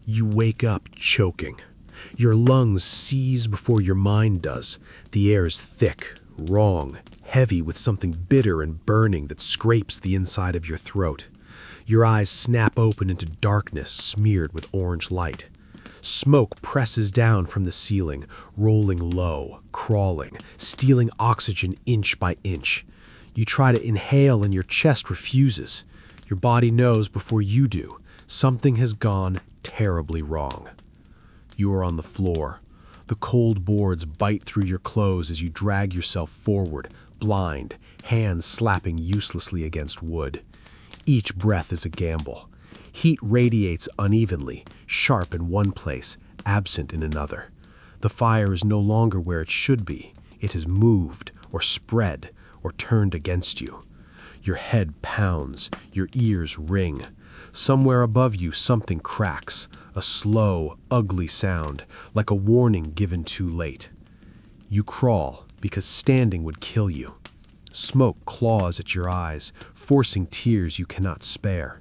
You wake up choking. Your lungs seize before your mind does. The air is thick, wrong, heavy with something bitter and burning that scrapes the inside of your throat. Your eyes snap open into darkness smeared with orange light. Smoke presses down from the ceiling, rolling low, crawling, stealing oxygen inch by inch. You try to inhale and your chest refuses. Your body knows before you do. Something has gone terribly wrong. You are on the floor. The cold boards bite through your clothes as you drag yourself forward, blind, hands slapping uselessly against wood. Each breath is a gamble. Heat radiates unevenly, sharp in one place, absent in another. The fire is no longer where it should be. It has moved, or spread, or turned against you. Your head pounds, your ears ring. Somewhere above you something cracks, a slow, ugly sound, like a warning given too late. You crawl, because standing would kill you. Smoke claws at your eyes, forcing tears you cannot spare.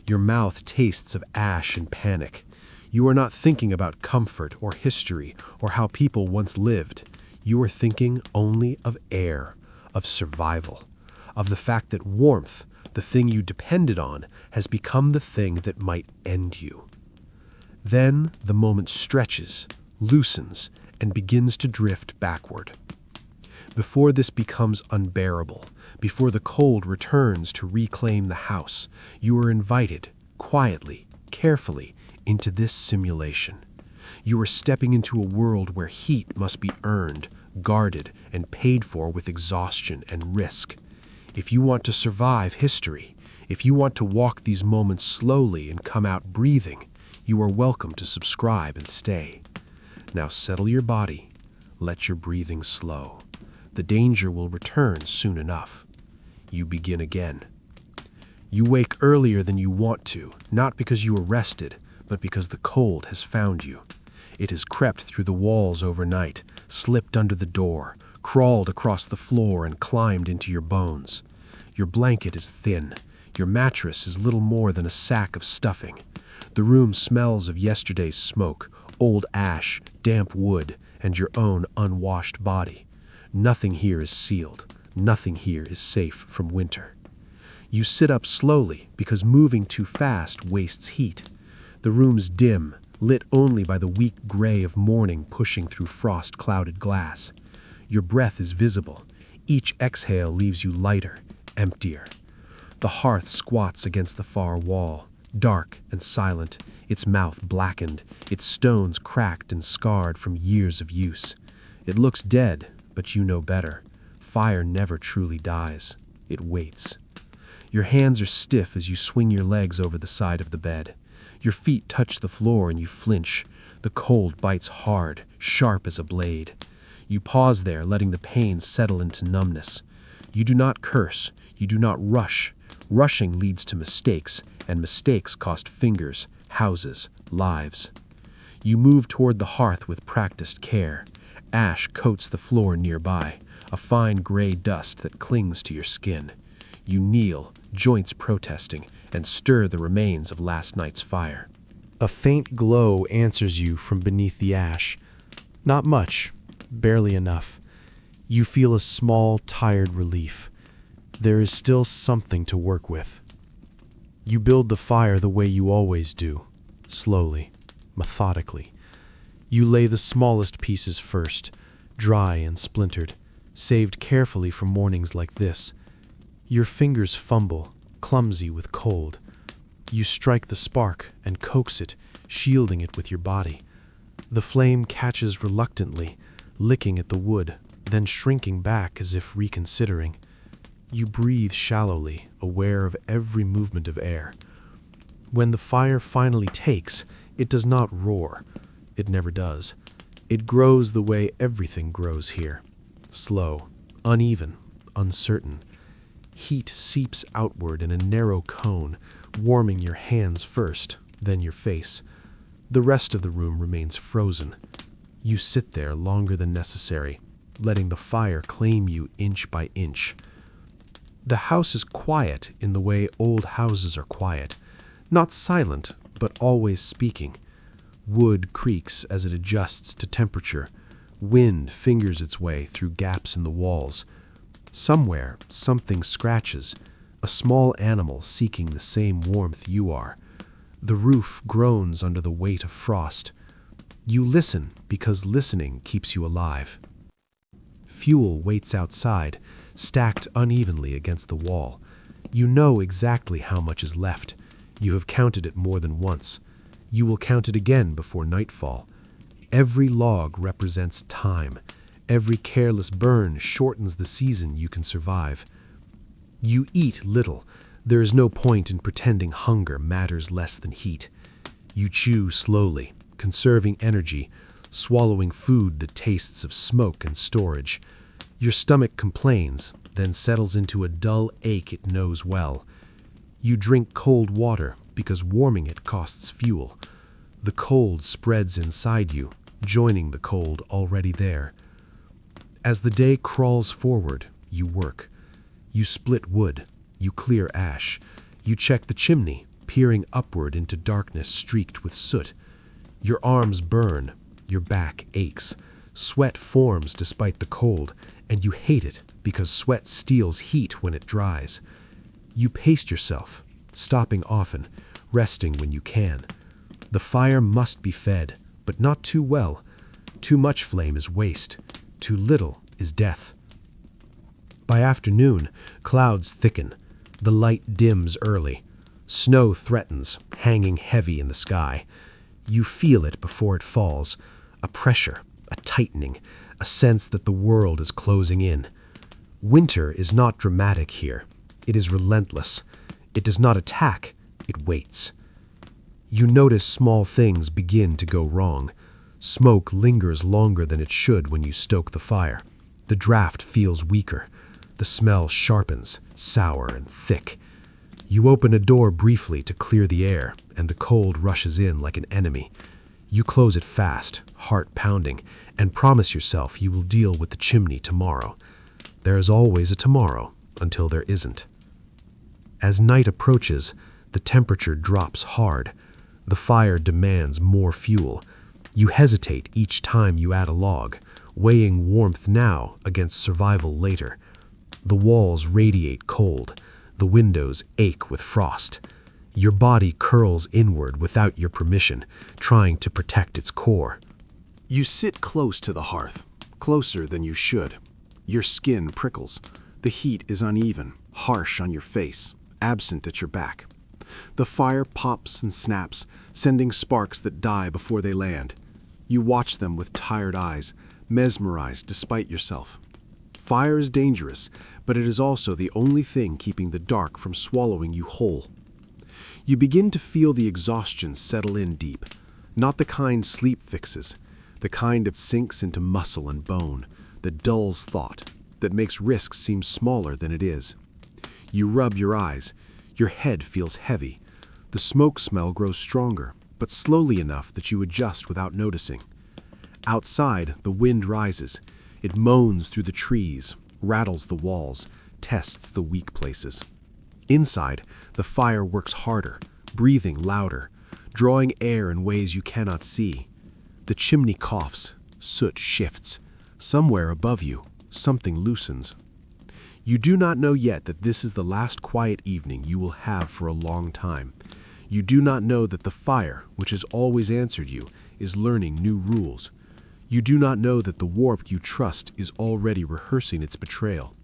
Your mouth tastes of ash and panic. You are not thinking about comfort or history or how people once lived. You are thinking only of air, of survival, of the fact that warmth, the thing you depended on, has become the thing that might end you. Then the moment stretches, loosens, and begins to drift backward. Before this becomes unbearable, before the cold returns to reclaim the house, you are invited, quietly, carefully, into this simulation. You are stepping into a world where heat must be earned, guarded, and paid for with exhaustion and risk. If you want to survive history, if you want to walk these moments slowly and come out breathing, you are welcome to subscribe and stay. Now settle your body, let your breathing slow. The danger will return soon enough. You begin again. You wake earlier than you want to, not because you are rested, but because the cold has found you. It has crept through the walls overnight, slipped under the door, crawled across the floor and climbed into your bones. Your blanket is thin. Your mattress is little more than a sack of stuffing. The room smells of yesterday's smoke, old ash, damp wood, and your own unwashed body. Nothing here is sealed. Nothing here is safe from winter. You sit up slowly because moving too fast wastes heat. The room's dim, lit only by the weak gray of morning pushing through frost-clouded glass. Your breath is visible. Each exhale leaves you lighter, emptier. The hearth squats against the far wall, dark and silent, its mouth blackened, its stones cracked and scarred from years of use. It looks dead, but you know better. Fire never truly dies. It waits. Your hands are stiff as you swing your legs over the side of the bed. Your feet touch the floor and you flinch. The cold bites hard, sharp as a blade. You pause there, letting the pain settle into numbness. You do not curse. You do not rush. Rushing leads to mistakes, and mistakes cost fingers, houses, lives. You move toward the hearth with practiced care. Ash coats the floor nearby, a fine gray dust that clings to your skin. You kneel, joints protesting, and stir the remains of last night's fire. A faint glow answers you from beneath the ash. Not much, barely enough. You feel a small, tired relief. There is still something to work with. You build the fire the way you always do, slowly, methodically. You lay the smallest pieces first, dry and splintered, saved carefully for mornings like this. Your fingers fumble, clumsy with cold. You strike the spark and coax it, shielding it with your body. The flame catches reluctantly, licking at the wood, then shrinking back as if reconsidering. You breathe shallowly, aware of every movement of air. When the fire finally takes, it does not roar. It never does. It grows the way everything grows here. Slow, uneven, uncertain. Heat seeps outward in a narrow cone, warming your hands first, then your face. The rest of the room remains frozen. You sit there longer than necessary, letting the fire claim you inch by inch. The house is quiet in the way old houses are quiet. Not silent, but always speaking. Wood creaks as it adjusts to temperature. Wind fingers its way through gaps in the walls. Somewhere, something scratches, a small animal seeking the same warmth you are. The roof groans under the weight of frost. You listen because listening keeps you alive. Fuel waits outside, stacked unevenly against the wall. You know exactly how much is left. You have counted it more than once. You will count it again before nightfall. Every log represents time. Every careless burn shortens the season you can survive. You eat little. There is no point in pretending hunger matters less than heat. You chew slowly, conserving energy, swallowing food that tastes of smoke and storage. Your stomach complains, then settles into a dull ache it knows well. You drink cold water because warming it costs fuel. The cold spreads inside you, joining the cold already there. As the day crawls forward, you work. You split wood, you clear ash, you check the chimney, peering upward into darkness streaked with soot. Your arms burn, your back aches. Sweat forms despite the cold, and you hate it because sweat steals heat when it dries. You pace yourself, stopping often, resting when you can. The fire must be fed, but not too well. Too much flame is waste. Too little is death. By afternoon, clouds thicken. The light dims early. Snow threatens, hanging heavy in the sky. You feel it before it falls, a pressure, a tightening, a sense that the world is closing in. Winter is not dramatic here. It is relentless. It does not attack, it waits. You notice small things begin to go wrong. Smoke lingers longer than it should when you stoke the fire. The draft feels weaker. The smell sharpens, sour and thick. You open a door briefly to clear the air, and the cold rushes in like an enemy. You close it fast, heart pounding, and promise yourself you will deal with the chimney tomorrow. There is always a tomorrow, until there isn't. As night approaches, the temperature drops hard. The fire demands more fuel. You hesitate each time you add a log, weighing warmth now against survival later. The walls radiate cold. The windows ache with frost. Your body curls inward without your permission, trying to protect its core. You sit close to the hearth, closer than you should. Your skin prickles. The heat is uneven, harsh on your face, absent at your back. The fire pops and snaps, sending sparks that die before they land. You watch them with tired eyes, mesmerized despite yourself. Fire is dangerous, but it is also the only thing keeping the dark from swallowing you whole. You begin to feel the exhaustion settle in deep, not the kind sleep fixes, the kind that sinks into muscle and bone, that dulls thought, that makes risk seem smaller than it is. You rub your eyes. Your head feels heavy. The smoke smell grows stronger, but slowly enough that you adjust without noticing. Outside, the wind rises. It moans through the trees, rattles the walls, tests the weak places. Inside, the fire works harder, breathing louder, drawing air in ways you cannot see. The chimney coughs, soot shifts. Somewhere above you, something loosens. You do not know yet that this is the last quiet evening you will have for a long time. You do not know that the fire, which has always answered you, is learning new rules. You do not know that the warmth you trust is already rehearsing its betrayal.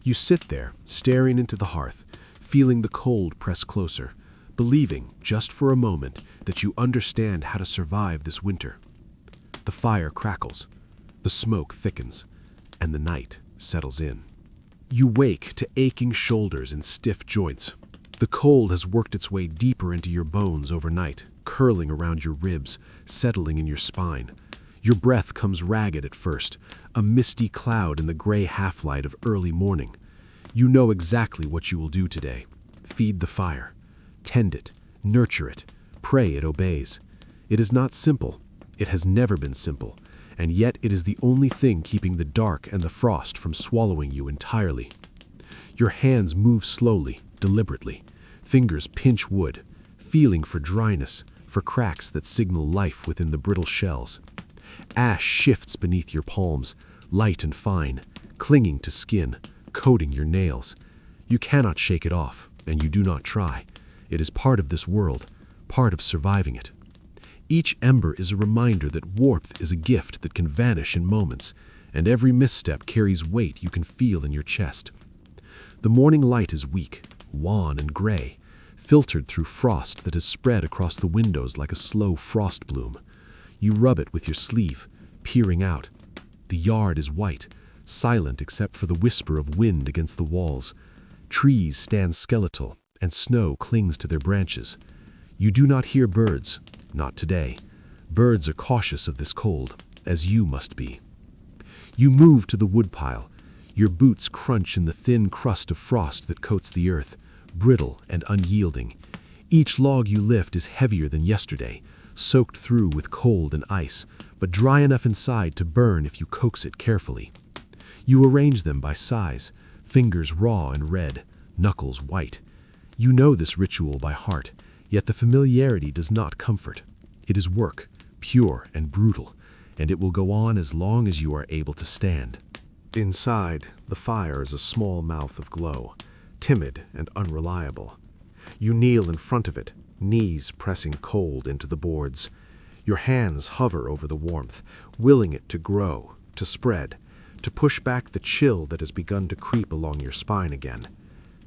You sit there, staring into the hearth, feeling the cold press closer, believing, just for a moment, that you understand how to survive this winter. The fire crackles, the smoke thickens, and the night settles in. You wake to aching shoulders and stiff joints. The cold has worked its way deeper into your bones overnight, curling around your ribs, settling in your spine. Your breath comes ragged at first, a misty cloud in the gray half-light of early morning. You know exactly what you will do today. Feed the fire. Tend it. Nurture it. Pray it obeys. It is not simple. It has never been simple. And yet it is the only thing keeping the dark and the frost from swallowing you entirely. Your hands move slowly, deliberately. Fingers pinch wood, feeling for dryness, for cracks that signal life within the brittle shells. Ash shifts beneath your palms, light and fine, clinging to skin, coating your nails. You cannot shake it off, and you do not try. It is part of this world, part of surviving it. Each ember is a reminder that warmth is a gift that can vanish in moments, and every misstep carries weight you can feel in your chest. The morning light is weak, wan and gray, filtered through frost that has spread across the windows like a slow frost bloom. You rub it with your sleeve, peering out. The yard is white, silent except for the whisper of wind against the walls. Trees stand skeletal, and snow clings to their branches. You do not hear birds, not today. Birds are cautious of this cold, as you must be. You move to the woodpile. Your boots crunch in the thin crust of frost that coats the earth, brittle and unyielding. Each log you lift is heavier than yesterday, soaked through with cold and ice, but dry enough inside to burn if you coax it carefully. You arrange them by size, fingers raw and red, knuckles white. You know this ritual by heart, yet the familiarity does not comfort. It is work, pure and brutal, and it will go on as long as you are able to stand. Inside, the fire is a small mouth of glow, timid and unreliable. You kneel in front of it, knees pressing cold into the boards. Your hands hover over the warmth, willing it to grow, to spread, to push back the chill that has begun to creep along your spine again.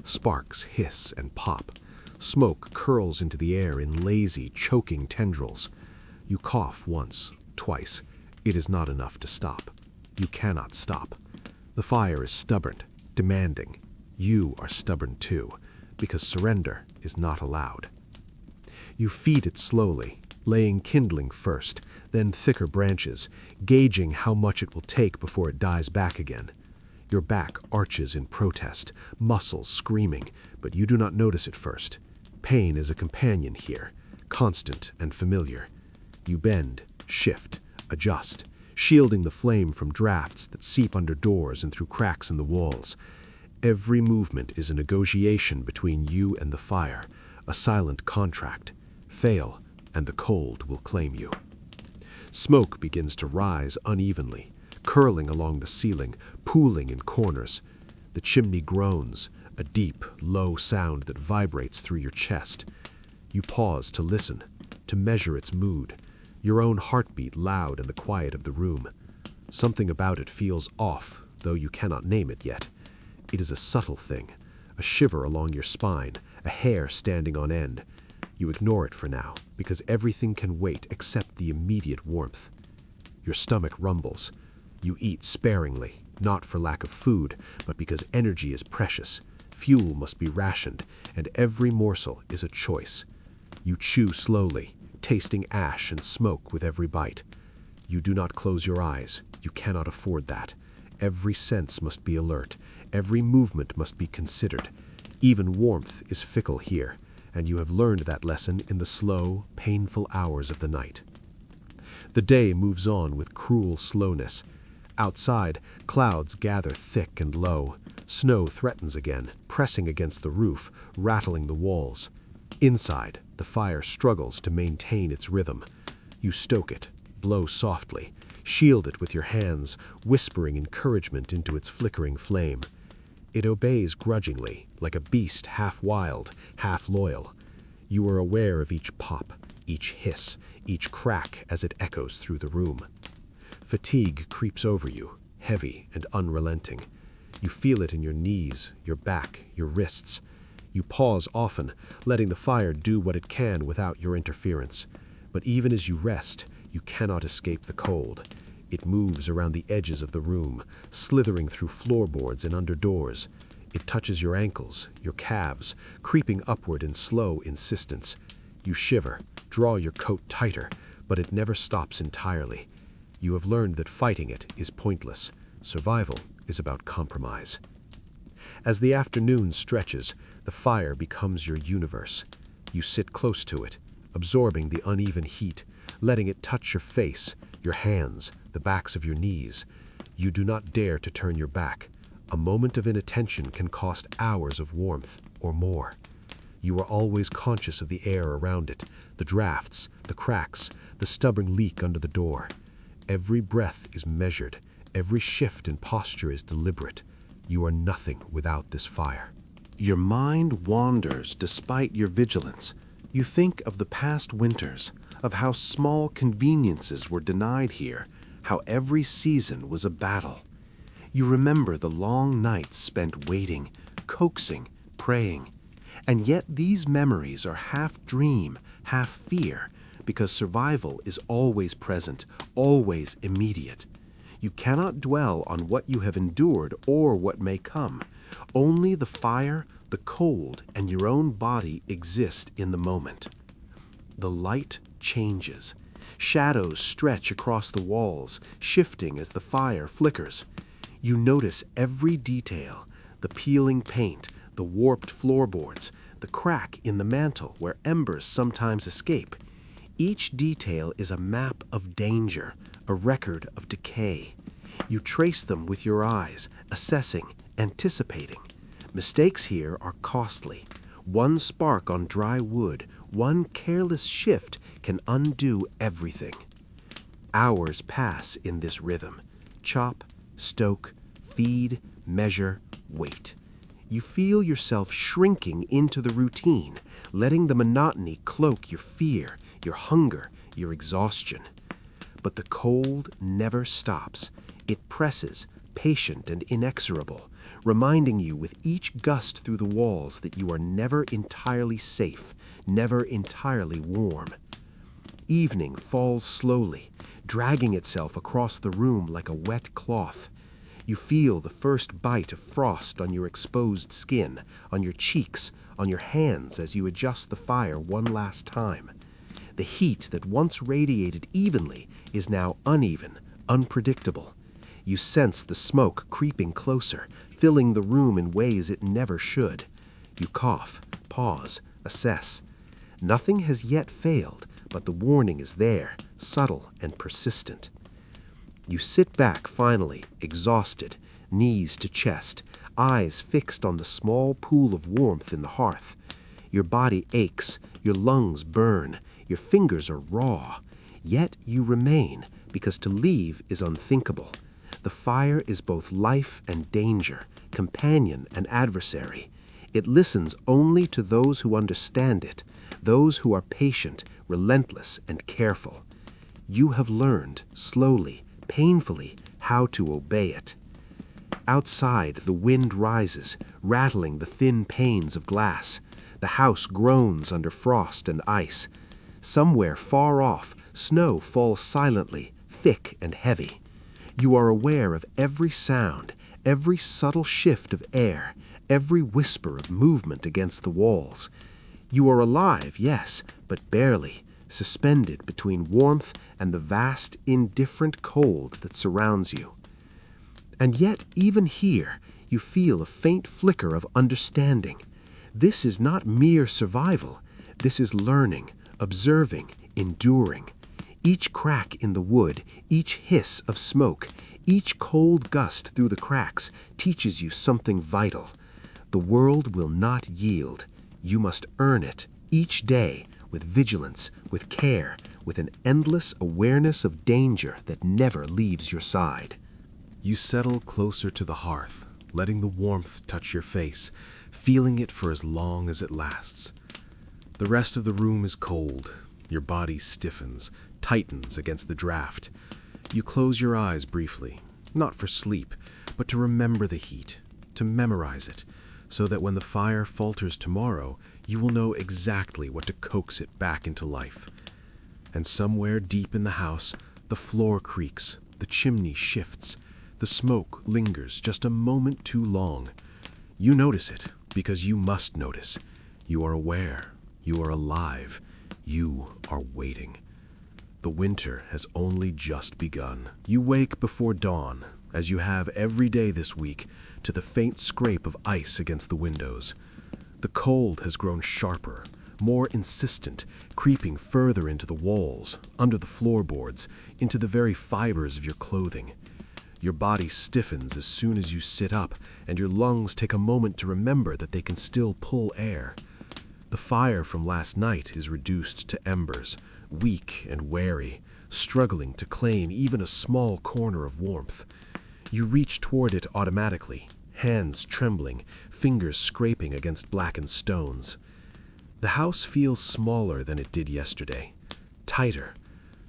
Sparks hiss and pop. Smoke curls into the air in lazy, choking tendrils. You cough once, twice. It is not enough to stop. You cannot stop. The fire is stubborn, demanding. You are stubborn too, because surrender is not allowed. You feed it slowly, laying kindling first, then thicker branches, gauging how much it will take before it dies back again. Your back arches in protest, muscles screaming, but you do not notice it first. Pain is a companion here, constant and familiar. You bend, shift, adjust, shielding the flame from drafts that seep under doors and through cracks in the walls. Every movement is a negotiation between you and the fire, a silent contract. Fail, and the cold will claim you. Smoke begins to rise unevenly, curling along the ceiling, pooling in corners. The chimney groans, a deep, low sound that vibrates through your chest. You pause to listen, to measure its mood, your own heartbeat loud in the quiet of the room. Something about it feels off, though you cannot name it yet. It is a subtle thing, a shiver along your spine, a hair standing on end. You ignore it for now, because everything can wait except the immediate warmth. Your stomach rumbles. You eat sparingly, not for lack of food, but because energy is precious. Fuel must be rationed, and every morsel is a choice. You chew slowly, tasting ash and smoke with every bite. You do not close your eyes. You cannot afford that. Every sense must be alert. Every movement must be considered. Even warmth is fickle here, and you have learned that lesson in the slow, painful hours of the night. The day moves on with cruel slowness. Outside, clouds gather thick and low. Snow threatens again, pressing against the roof, rattling the walls. Inside, the fire struggles to maintain its rhythm. You stoke it, blow softly, shield it with your hands, whispering encouragement into its flickering flame. It obeys grudgingly, like a beast half wild, half loyal. You are aware of each pop, each hiss, each crack as it echoes through the room. Fatigue creeps over you, heavy and unrelenting. You feel it in your knees, your back, your wrists. You pause often, letting the fire do what it can without your interference. But even as you rest, you cannot escape the cold. It moves around the edges of the room, slithering through floorboards and under doors. It touches your ankles, your calves, creeping upward in slow insistence. You shiver, draw your coat tighter, but it never stops entirely. You have learned that fighting it is pointless. Survival is about compromise. As the afternoon stretches, the fire becomes your universe. You sit close to it, absorbing the uneven heat, letting it touch your face, your hands, the backs of your knees. You do not dare to turn your back. A moment of inattention can cost hours of warmth or more. You are always conscious of the air around it, the drafts, the cracks, the stubborn leak under the door. Every breath is measured. Every shift in posture is deliberate. You are nothing without this fire. Your mind wanders despite your vigilance. You think of the past winters, of how small conveniences were denied here, how every season was a battle. You remember the long nights spent waiting, coaxing, praying. And yet these memories are half dream, half fear, because survival is always present, always immediate. You cannot dwell on what you have endured or what may come. Only the fire, the cold, and your own body exist in the moment. The light changes. Shadows stretch across the walls, shifting as the fire flickers. You notice every detail, the peeling paint, the warped floorboards, the crack in the mantel where embers sometimes escape. Each detail is a map of danger, a record of decay. You trace them with your eyes, assessing, anticipating. Mistakes here are costly. One spark on dry wood, one careless shift can undo everything. Hours pass in this rhythm. Chop, stoke, feed, measure, wait. You feel yourself shrinking into the routine, letting the monotony cloak your fear, your hunger, your exhaustion. But the cold never stops. It presses, patient and inexorable, reminding you with each gust through the walls that you are never entirely safe, never entirely warm. Evening falls slowly, dragging itself across the room like a wet cloth. You feel the first bite of frost on your exposed skin, on your cheeks, on your hands as you adjust the fire one last time. The heat that once radiated evenly is now uneven, unpredictable. You sense the smoke creeping closer, filling the room in ways it never should. You cough, pause, assess. Nothing has yet failed, but the warning is there, subtle and persistent. You sit back finally, exhausted, knees to chest, eyes fixed on the small pool of warmth in the hearth. Your body aches, your lungs burn, your fingers are raw. Yet you remain, because to leave is unthinkable. The fire is both life and danger, companion and adversary. It listens only to those who understand it, those who are patient, relentless, and careful. You have learned, slowly, painfully, how to obey it. Outside, the wind rises, rattling the thin panes of glass. The house groans under frost and ice. Somewhere far off, snow falls silently, thick and heavy. You are aware of every sound, every subtle shift of air, every whisper of movement against the walls. You are alive, yes, but barely, suspended between warmth and the vast, indifferent cold that surrounds you. And yet, even here, you feel a faint flicker of understanding. This is not mere survival. This is learning, observing, enduring. Each crack in the wood, each hiss of smoke, each cold gust through the cracks teaches you something vital. The world will not yield. You must earn it each day with vigilance, with care, with an endless awareness of danger that never leaves your side. You settle closer to the hearth, letting the warmth touch your face, feeling it for as long as it lasts. The rest of the room is cold. Your body stiffens, tightens against the draft. You close your eyes briefly, not for sleep, but to remember the heat, to memorize it, so that when the fire falters tomorrow, you will know exactly what to coax it back into life. And somewhere deep in the house, the floor creaks, the chimney shifts, the smoke lingers just a moment too long. You notice it, because you must notice. You are aware. You are alive. You are waiting. The winter has only just begun. You wake before dawn, as you have every day this week, to the faint scrape of ice against the windows. The cold has grown sharper, more insistent, creeping further into the walls, under the floorboards, into the very fibers of your clothing. Your body stiffens as soon as you sit up, and your lungs take a moment to remember that they can still pull air. The fire from last night is reduced to embers, weak and wary, struggling to claim even a small corner of warmth. You reach toward it automatically, hands trembling, fingers scraping against blackened stones. The house feels smaller than it did yesterday, tighter.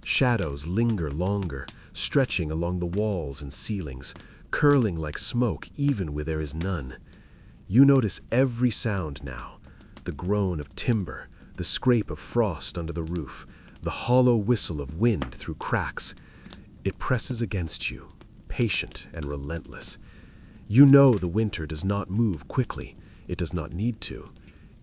Shadows linger longer, stretching along the walls and ceilings, curling like smoke even where there is none. You notice every sound now, the groan of timber, the scrape of frost under the roof, the hollow whistle of wind through cracks. It presses against you, patient and relentless. You know the winter does not move quickly. It does not need to.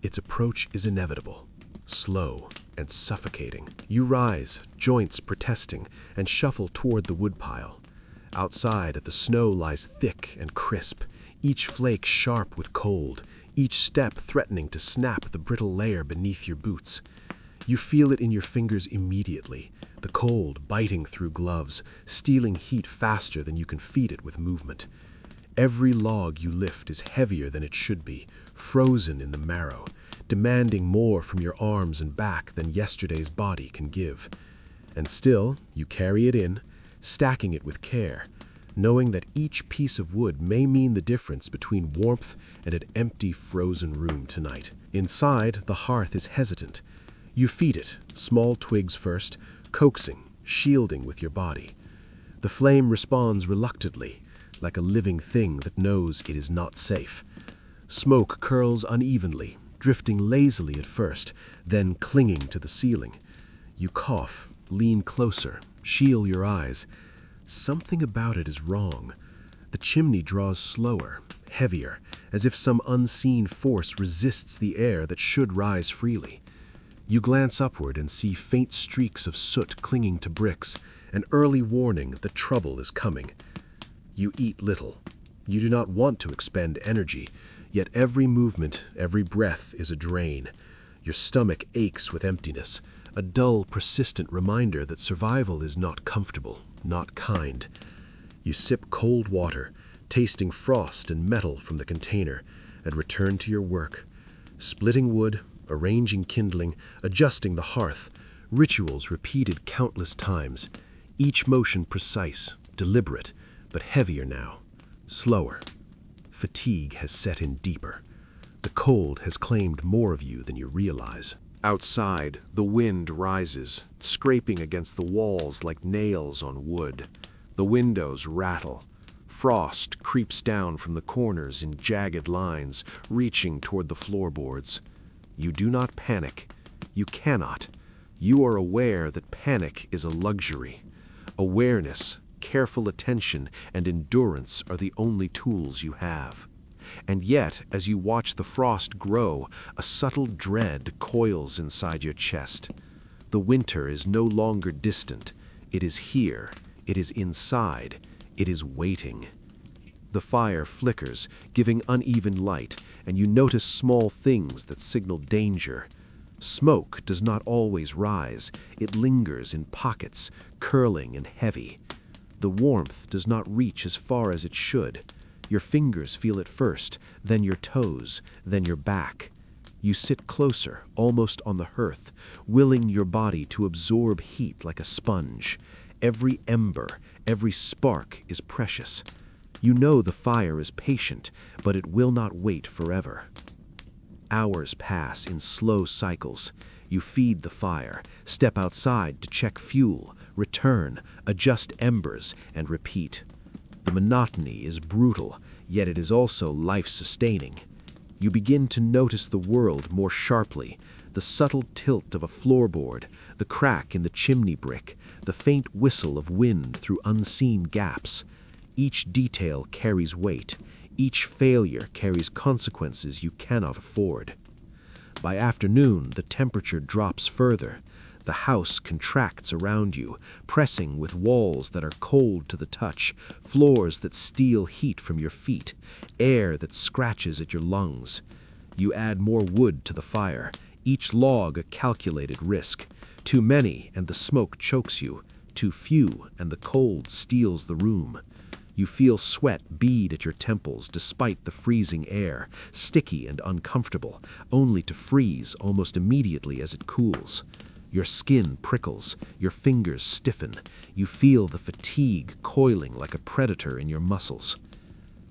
Its approach is inevitable, slow and suffocating. You rise, joints protesting, and shuffle toward the woodpile. Outside, the snow lies thick and crisp, each flake sharp with cold, each step threatening to snap the brittle layer beneath your boots. You feel it in your fingers immediately, the cold biting through gloves, stealing heat faster than you can feed it with movement. Every log you lift is heavier than it should be, frozen in the marrow, demanding more from your arms and back than yesterday's body can give. And still, you carry it in, stacking it with care, knowing that each piece of wood may mean the difference between warmth and an empty, frozen room tonight. Inside, the hearth is hesitant. You feed it, small twigs first, coaxing, shielding with your body. The flame responds reluctantly, like a living thing that knows it is not safe. Smoke curls unevenly, drifting lazily at first, then clinging to the ceiling. You cough, lean closer, shield your eyes. Something about it is wrong. The chimney draws slower, heavier, as if some unseen force resists the air that should rise freely. You glance upward and see faint streaks of soot clinging to bricks, an early warning that trouble is coming. You eat little. You do not want to expend energy, yet every movement, every breath is a drain. Your stomach aches with emptiness, a dull, persistent reminder that survival is not comfortable, not kind. You sip cold water, tasting frost and metal from the container, and return to your work. Splitting wood, arranging kindling, adjusting the hearth, rituals repeated countless times, each motion precise, deliberate, but heavier now, slower. Fatigue has set in deeper. The cold has claimed more of you than you realize. Outside, the wind rises, scraping against the walls like nails on wood. The windows rattle. Frost creeps down from the corners in jagged lines, reaching toward the floorboards. You do not panic. You cannot. You are aware that panic is a luxury. Awareness, careful attention, and endurance are the only tools you have. And yet, as you watch the frost grow, a subtle dread coils inside your chest. The winter is no longer distant. It is here. It is inside. It is waiting. The fire flickers, giving uneven light, and you notice small things that signal danger. Smoke does not always rise. It lingers in pockets, curling and heavy. The warmth does not reach as far as it should. Your fingers feel it first, then your toes, then your back. You sit closer, almost on the hearth, willing your body to absorb heat like a sponge. Every ember, every spark is precious. You know the fire is patient, but it will not wait forever. Hours pass in slow cycles. You feed the fire, step outside to check fuel, return, adjust embers, and repeat. The monotony is brutal, yet it is also life-sustaining. You begin to notice the world more sharply, the subtle tilt of a floorboard, the crack in the chimney brick, the faint whistle of wind through unseen gaps. Each detail carries weight. Each failure carries consequences you cannot afford. By afternoon, the temperature drops further. The house contracts around you, pressing with walls that are cold to the touch, floors that steal heat from your feet, air that scratches at your lungs. You add more wood to the fire, each log a calculated risk. Too many and the smoke chokes you. Too few and the cold steals the room. You feel sweat bead at your temples despite the freezing air, sticky and uncomfortable, only to freeze almost immediately as it cools. Your skin prickles, your fingers stiffen, you feel the fatigue coiling like a predator in your muscles.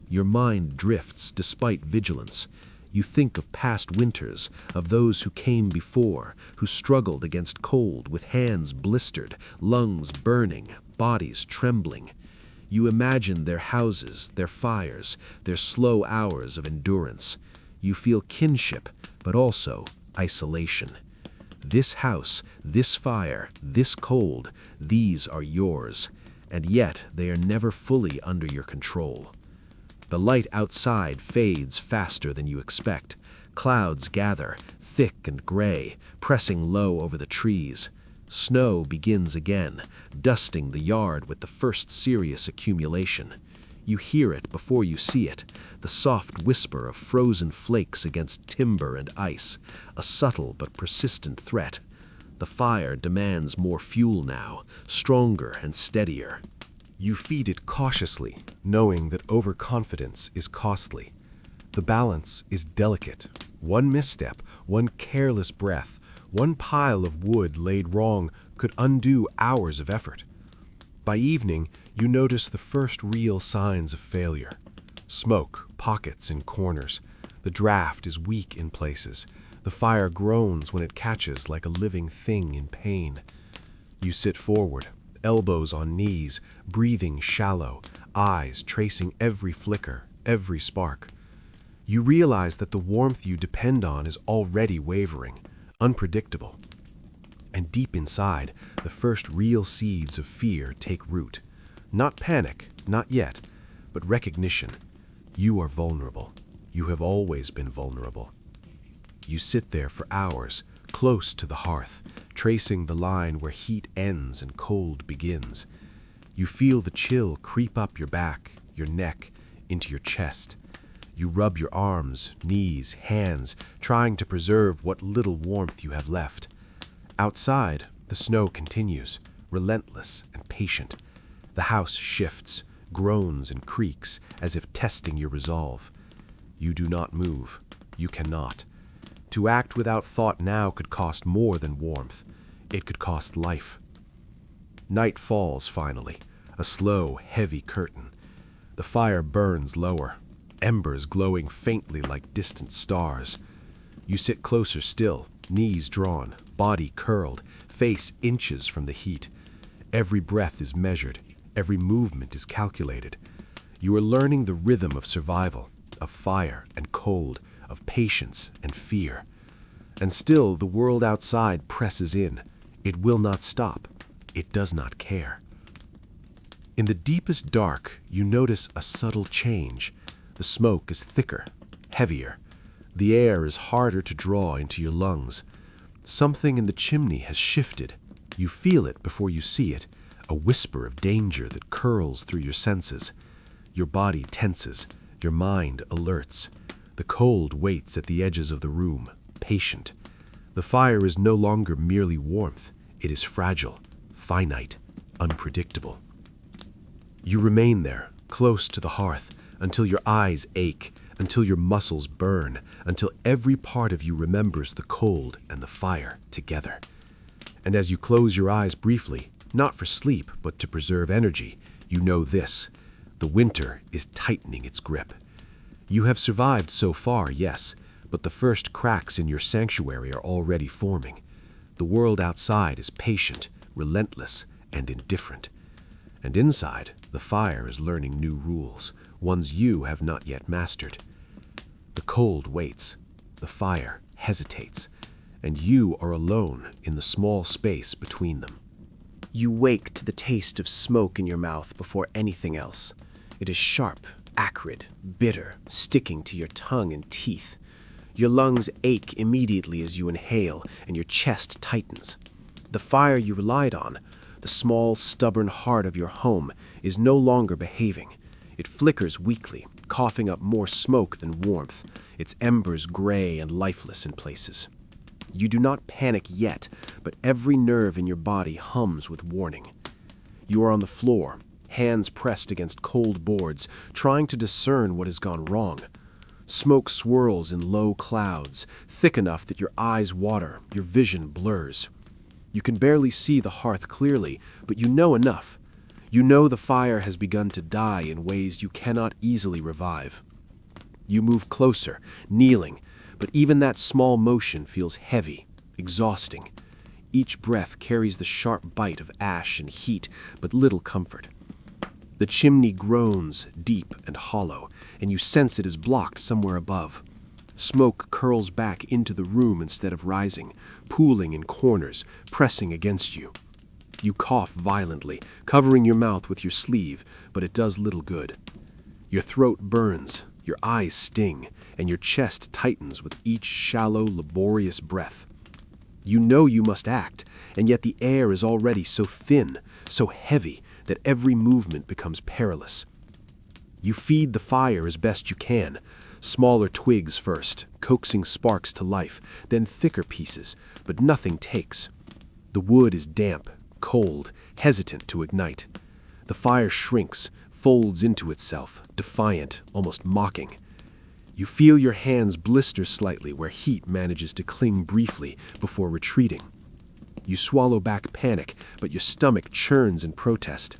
Your mind drifts despite vigilance. You think of past winters, of those who came before, who struggled against cold with hands blistered, lungs burning, bodies trembling. You imagine their houses, their fires, their slow hours of endurance. You feel kinship, but also isolation. This house, this fire, this cold, these are yours, and yet they are never fully under your control. The light outside fades faster than you expect. Clouds gather, thick and gray, pressing low over the trees. Snow begins again, dusting the yard with the first serious accumulation. You hear it before you see it, the soft whisper of frozen flakes against timber and ice, a subtle but persistent threat. The fire demands more fuel now, stronger and steadier. You feed it cautiously, knowing that overconfidence is costly. The balance is delicate. One misstep, one careless breath, one pile of wood laid wrong could undo hours of effort. By evening, you notice the first real signs of failure. Smoke, pockets in corners. The draft is weak in places. The fire groans when it catches like a living thing in pain. You sit forward, elbows on knees, breathing shallow, eyes tracing every flicker, every spark. You realize that the warmth you depend on is already wavering, unpredictable. And deep inside, the first real seeds of fear take root. Not panic, not yet, but recognition. You are vulnerable. You have always been vulnerable. You sit there for hours, close to the hearth, tracing the line where heat ends and cold begins. You feel the chill creep up your back, your neck, into your chest. You rub your arms, knees, hands, trying to preserve what little warmth you have left. Outside, the snow continues, relentless and patient. The house shifts, groans and creaks, as if testing your resolve. You do not move. You cannot. To act without thought now could cost more than warmth. It could cost life. Night falls finally, a slow, heavy curtain. The fire burns lower, embers glowing faintly like distant stars. You sit closer still, knees drawn, body curled, face inches from the heat. Every breath is measured, every movement is calculated. You are learning the rhythm of survival, of fire and cold, of patience and fear. And still the world outside presses in. It will not stop. It does not care. In the deepest dark, you notice a subtle change. The smoke is thicker, heavier. The air is harder to draw into your lungs. Something in the chimney has shifted. You feel it before you see it, a whisper of danger that curls through your senses. Your body tenses, your mind alerts. The cold waits at the edges of the room, patient. The fire is no longer merely warmth. It is fragile, finite, unpredictable. You remain there, close to the hearth, until your eyes ache, until your muscles burn, until every part of you remembers the cold and the fire together. And as you close your eyes briefly, not for sleep, but to preserve energy, you know this: the winter is tightening its grip. You have survived so far, yes, but the first cracks in your sanctuary are already forming. The world outside is patient, relentless, and indifferent. And inside, the fire is learning new rules, ones you have not yet mastered. The cold waits, the fire hesitates, and you are alone in the small space between them. You wake to the taste of smoke in your mouth before anything else. It is sharp, acrid, bitter, sticking to your tongue and teeth. Your lungs ache immediately as you inhale, and your chest tightens. The fire you relied on, the small, stubborn heart of your home, is no longer behaving. It flickers weakly, coughing up more smoke than warmth, its embers gray and lifeless in places. You do not panic yet, but every nerve in your body hums with warning. You are on the floor, hands pressed against cold boards, trying to discern what has gone wrong. Smoke swirls in low clouds, thick enough that your eyes water, your vision blurs. You can barely see the hearth clearly, but you know enough. You know the fire has begun to die in ways you cannot easily revive. You move closer, kneeling, but even that small motion feels heavy, exhausting. Each breath carries the sharp bite of ash and heat, but little comfort. The chimney groans, deep and hollow, and you sense it is blocked somewhere above. Smoke curls back into the room instead of rising, pooling in corners, pressing against you. You cough violently, covering your mouth with your sleeve, but it does little good. Your throat burns, your eyes sting, and your chest tightens with each shallow, laborious breath. You know you must act, and yet the air is already so thin, so heavy, that every movement becomes perilous. You feed the fire as best you can, smaller twigs first, coaxing sparks to life, then thicker pieces, but nothing takes. The wood is damp, cold, hesitant to ignite. The fire shrinks, folds into itself, defiant, almost mocking. You feel your hands blister slightly where heat manages to cling briefly before retreating. You swallow back panic, but your stomach churns in protest.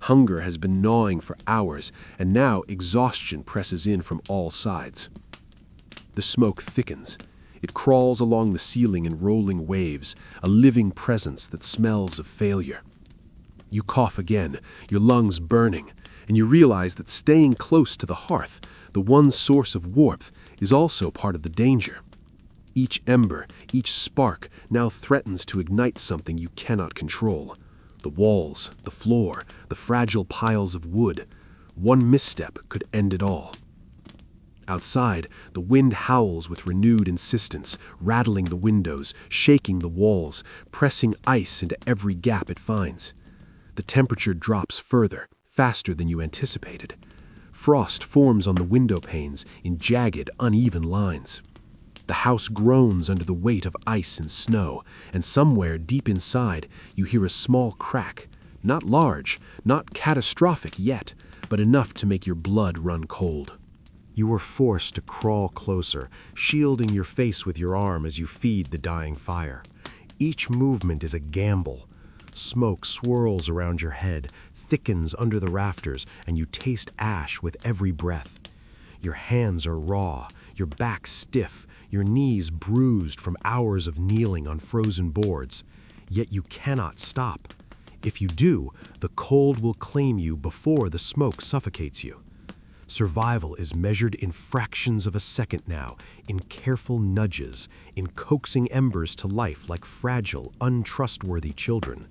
Hunger has been gnawing for hours, and now exhaustion presses in from all sides. The smoke thickens. It crawls along the ceiling in rolling waves, a living presence that smells of failure. You cough again, your lungs burning, and you realize that staying close to the hearth, the one source of warmth, is also part of the danger. Each ember, each spark now threatens to ignite something you cannot control. The walls, the floor, the fragile piles of wood. One misstep could end it all. Outside, the wind howls with renewed insistence, rattling the windows, shaking the walls, pressing ice into every gap it finds. The temperature drops further, faster than you anticipated. Frost forms on the window panes in jagged, uneven lines. The house groans under the weight of ice and snow, and somewhere deep inside you hear a small crack, not large, not catastrophic yet, but enough to make your blood run cold. You are forced to crawl closer, shielding your face with your arm as you feed the dying fire. Each movement is a gamble. Smoke swirls around your head, thickens under the rafters, and you taste ash with every breath. Your hands are raw, your back stiff, your knees bruised from hours of kneeling on frozen boards. Yet you cannot stop. If you do, the cold will claim you before the smoke suffocates you. Survival is measured in fractions of a second now, in careful nudges, in coaxing embers to life like fragile, untrustworthy children.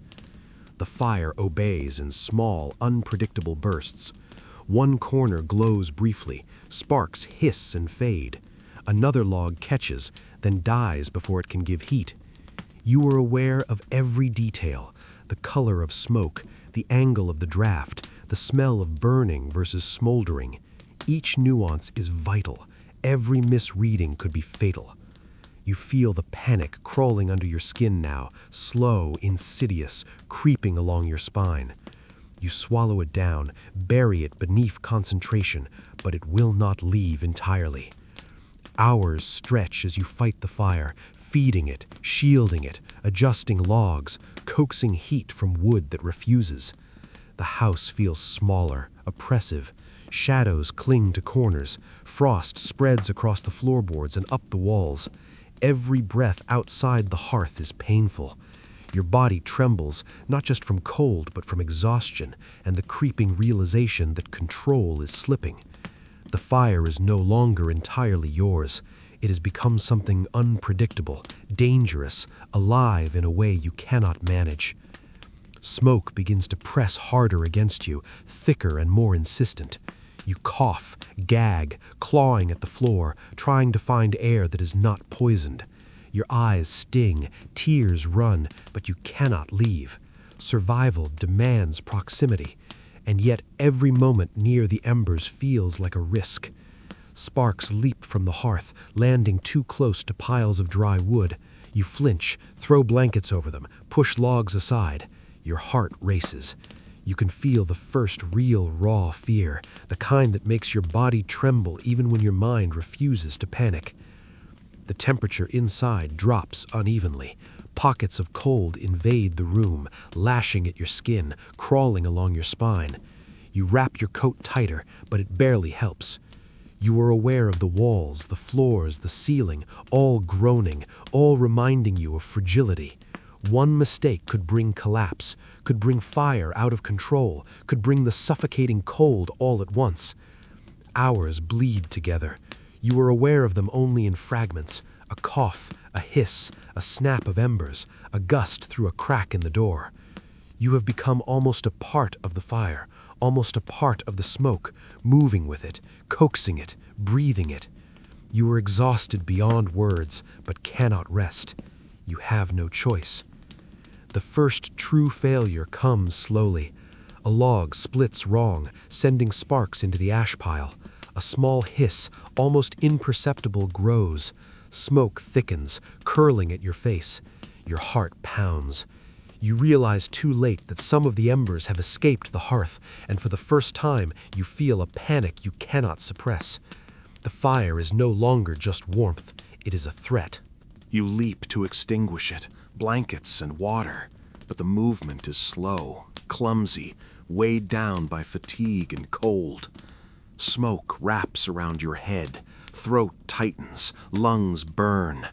The fire obeys in small, unpredictable bursts. One corner glows briefly, sparks hiss and fade. Another log catches, then dies before it can give heat. You are aware of every detail, the color of smoke, the angle of the draft, the smell of burning versus smoldering. Each nuance is vital. Every misreading could be fatal. You feel the panic crawling under your skin now, slow, insidious, creeping along your spine. You swallow it down, bury it beneath concentration, but it will not leave entirely. Hours stretch as you fight the fire, feeding it, shielding it, adjusting logs, coaxing heat from wood that refuses. The house feels smaller, oppressive. Shadows cling to corners. Frost spreads across the floorboards and up the walls. Every breath outside the hearth is painful. Your body trembles, not just from cold, but from exhaustion and the creeping realization that control is slipping. The fire is no longer entirely yours. It has become something unpredictable, dangerous, alive in a way you cannot manage. Smoke begins to press harder against you, thicker and more insistent. You cough, gag, clawing at the floor, trying to find air that is not poisoned. Your eyes sting, tears run, but you cannot leave. Survival demands proximity, and yet every moment near the embers feels like a risk. Sparks leap from the hearth, landing too close to piles of dry wood. You flinch, throw blankets over them, push logs aside. Your heart races. You can feel the first real raw fear, the kind that makes your body tremble even when your mind refuses to panic. The temperature inside drops unevenly. Pockets of cold invade the room, lashing at your skin, crawling along your spine. You wrap your coat tighter, but it barely helps. You are aware of the walls, the floors, the ceiling, all groaning, all reminding you of fragility. One mistake could bring collapse, could bring fire out of control, could bring the suffocating cold all at once. Hours bleed together. You are aware of them only in fragments, a cough, a hiss, a snap of embers, a gust through a crack in the door. You have become almost a part of the fire, almost a part of the smoke, moving with it, coaxing it, breathing it. You are exhausted beyond words, but cannot rest. You have no choice. The first true failure comes slowly. A log splits wrong, sending sparks into the ash pile. A small hiss, almost imperceptible, grows. Smoke thickens, curling at your face. Your heart pounds. You realize too late that some of the embers have escaped the hearth, and for the first time you feel a panic you cannot suppress. The fire is no longer just warmth, it is a threat. You leap to extinguish it, blankets and water, but the movement is slow, clumsy, weighed down by fatigue and cold. Smoke wraps around your head, throat tightens, lungs burn.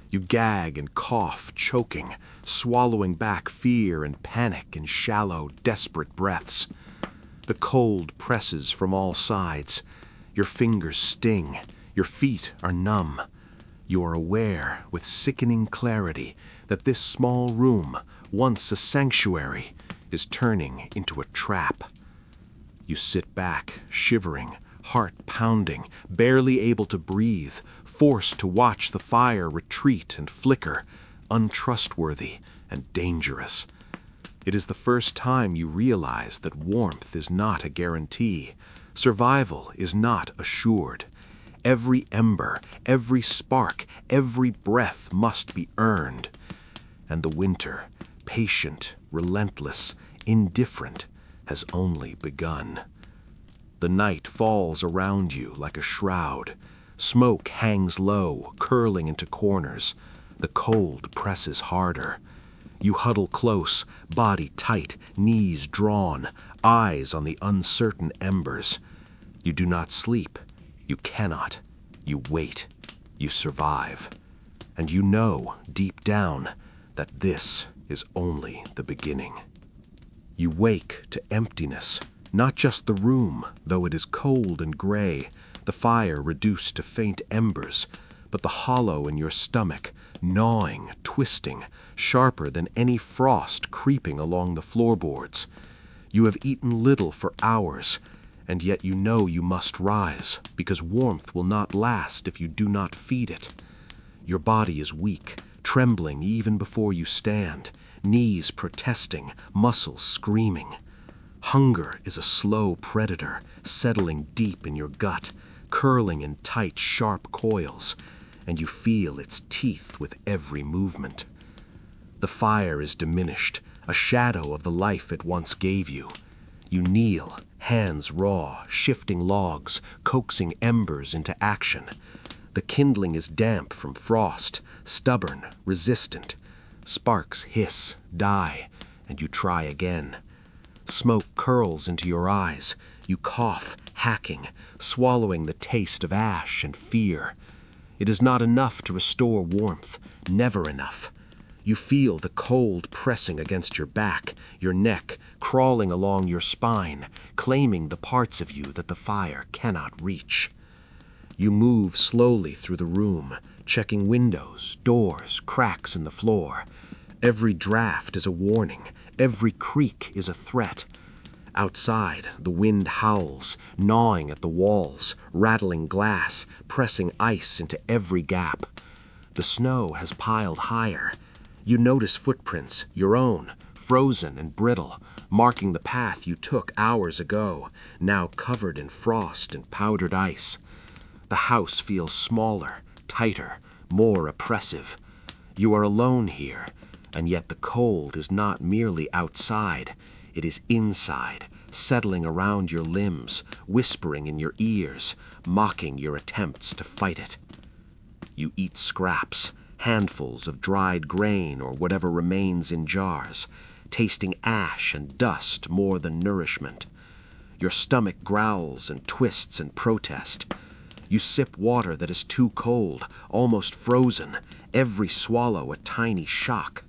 You gag and cough, choking, swallowing back fear and panic in shallow, desperate breaths. The cold presses from all sides. Your fingers sting. Your feet are numb. You are aware, with sickening clarity, that this small room, once a sanctuary, is turning into a trap. You sit back, shivering, heart pounding, barely able to breathe, forced to watch the fire retreat and flicker, untrustworthy and dangerous. It is the first time you realize that warmth is not a guarantee. Survival is not assured. Every ember, every spark, every breath must be earned. And the winter, patient, relentless, indifferent, has only begun. The night falls around you like a shroud. Smoke hangs low, curling into corners. The cold presses harder. You huddle close, body tight, knees drawn, eyes on the uncertain embers. You do not sleep. You cannot. You wait. You survive. And you know, deep down, that this is only the beginning. You wake to emptiness, not just the room, though it is cold and gray, the fire reduced to faint embers, but the hollow in your stomach, gnawing, twisting, sharper than any frost creeping along the floorboards. You have eaten little for hours, and yet you know you must rise, because warmth will not last if you do not feed it. Your body is weak, trembling even before you stand, knees protesting, muscles screaming. Hunger is a slow predator, settling deep in your gut, curling in tight, sharp coils, and you feel its teeth with every movement. The fire is diminished, a shadow of the life it once gave you. You kneel, hands raw, shifting logs, coaxing embers into action. The kindling is damp from frost, stubborn, resistant. Sparks hiss, die, and you try again. Smoke curls into your eyes. You cough, hacking, swallowing the taste of ash and fear. It is not enough to restore warmth, never enough. You feel the cold pressing against your back, your neck, crawling along your spine, claiming the parts of you that the fire cannot reach. You move slowly through the room, checking windows, doors, cracks in the floor. Every draft is a warning, every creak is a threat. Outside, the wind howls, gnawing at the walls, rattling glass, pressing ice into every gap. The snow has piled higher. You notice footprints, your own, frozen and brittle, marking the path you took hours ago, now covered in frost and powdered ice. The house feels smaller, tighter, more oppressive. You are alone here, and yet the cold is not merely outside. It is inside, settling around your limbs, whispering in your ears, mocking your attempts to fight it. You eat scraps, handfuls of dried grain or whatever remains in jars, tasting ash and dust more than nourishment. Your stomach growls and twists in protest. You sip water that is too cold, almost frozen, every swallow a tiny shock.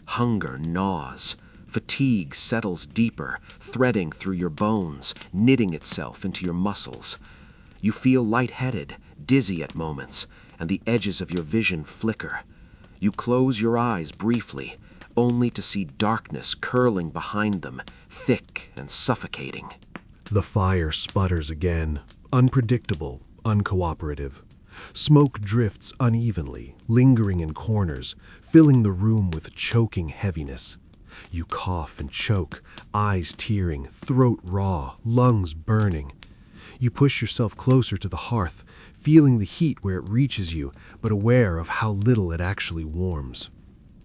Hunger gnaws. Fatigue settles deeper, threading through your bones, knitting itself into your muscles. You feel lightheaded, dizzy at moments, and the edges of your vision flicker. You close your eyes briefly, only to see darkness curling behind them, thick and suffocating. The fire sputters again, unpredictable, uncooperative. Smoke drifts unevenly, lingering in corners, filling the room with choking heaviness. You cough and choke, eyes tearing, throat raw, lungs burning. You push yourself closer to the hearth, feeling the heat where it reaches you, but aware of how little it actually warms.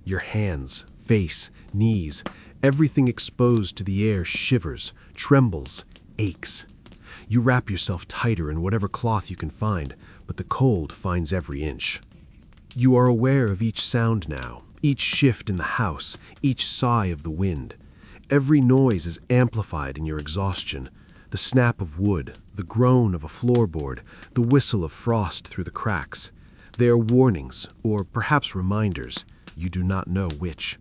Your hands, face, knees, everything exposed to the air shivers, trembles, aches. You wrap yourself tighter in whatever cloth you can find, but the cold finds every inch. You are aware of each sound now, each shift in the house, each sigh of the wind. Every noise is amplified in your exhaustion. The snap of wood, the groan of a floorboard, the whistle of frost through the cracks. They are warnings, or perhaps reminders. You do not know which.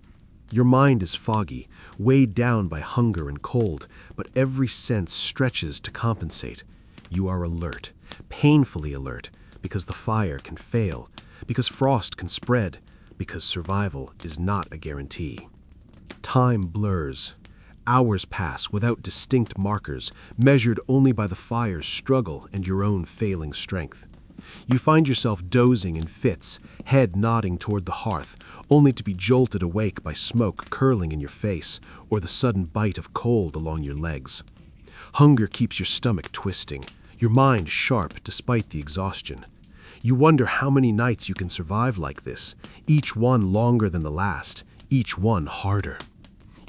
Your mind is foggy, weighed down by hunger and cold, but every sense stretches to compensate. You are alert, painfully alert, because the fire can fail, because frost can spread, because survival is not a guarantee. Time blurs. Hours pass without distinct markers, measured only by the fire's struggle and your own failing strength. You find yourself dozing in fits, head nodding toward the hearth, only to be jolted awake by smoke curling in your face or the sudden bite of cold along your legs. Hunger keeps your stomach twisting, your mind sharp despite the exhaustion. You wonder how many nights you can survive like this, each one longer than the last, each one harder.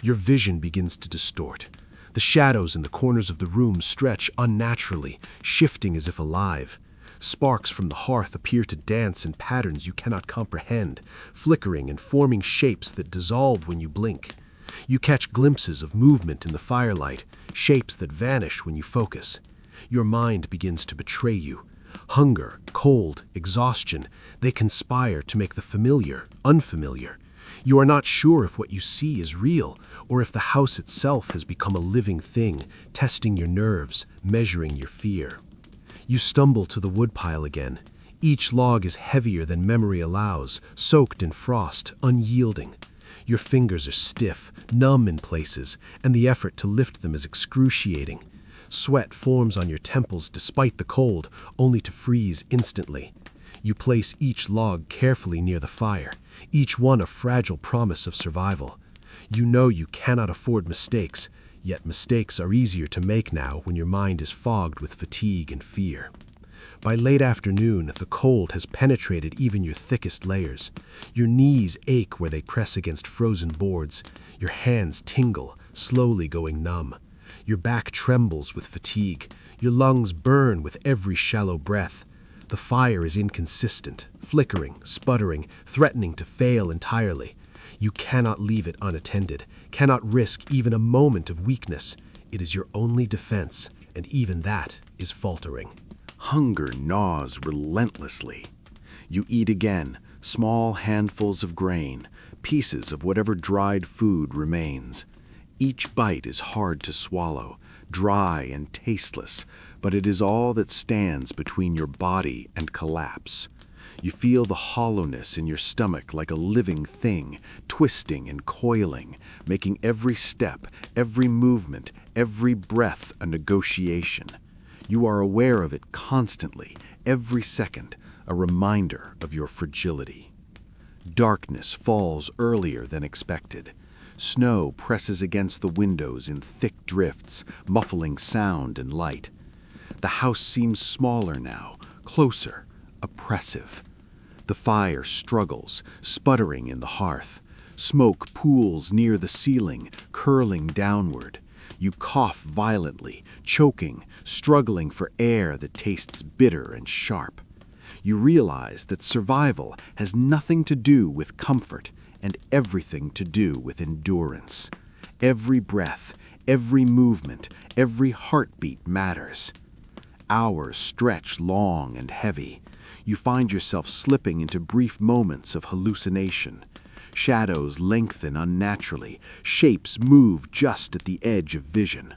Your vision begins to distort. The shadows in the corners of the room stretch unnaturally, shifting as if alive. Sparks from the hearth appear to dance in patterns you cannot comprehend, flickering and forming shapes that dissolve when you blink. You catch glimpses of movement in the firelight, shapes that vanish when you focus. Your mind begins to betray you. Hunger, cold, exhaustion, they conspire to make the familiar unfamiliar. You are not sure if what you see is real, or if the house itself has become a living thing, testing your nerves, measuring your fear. You stumble to the woodpile again. Each log is heavier than memory allows, soaked in frost, unyielding. Your fingers are stiff, numb in places, and the effort to lift them is excruciating. Sweat forms on your temples despite the cold, only to freeze instantly. You place each log carefully near the fire, each one a fragile promise of survival. You know you cannot afford mistakes, yet mistakes are easier to make now when your mind is fogged with fatigue and fear. By late afternoon, the cold has penetrated even your thickest layers. Your knees ache where they press against frozen boards. Your hands tingle, slowly going numb. Your back trembles with fatigue. Your lungs burn with every shallow breath. The fire is inconsistent, flickering, sputtering, threatening to fail entirely. You cannot leave it unattended, cannot risk even a moment of weakness. It is your only defense, and even that is faltering. Hunger gnaws relentlessly. You eat again, small handfuls of grain, pieces of whatever dried food remains. Each bite is hard to swallow, dry and tasteless, but it is all that stands between your body and collapse. You feel the hollowness in your stomach like a living thing, twisting and coiling, making every step, every movement, every breath a negotiation. You are aware of it constantly, every second, a reminder of your fragility. Darkness falls earlier than expected. Snow presses against the windows in thick drifts, muffling sound and light. The house seems smaller now, closer, oppressive. The fire struggles, sputtering in the hearth. Smoke pools near the ceiling, curling downward. You cough violently, choking, struggling for air that tastes bitter and sharp. You realize that survival has nothing to do with comfort and everything to do with endurance. Every breath, every movement, every heartbeat matters. Hours stretch long and heavy. You find yourself slipping into brief moments of hallucination. Shadows lengthen unnaturally, shapes move just at the edge of vision.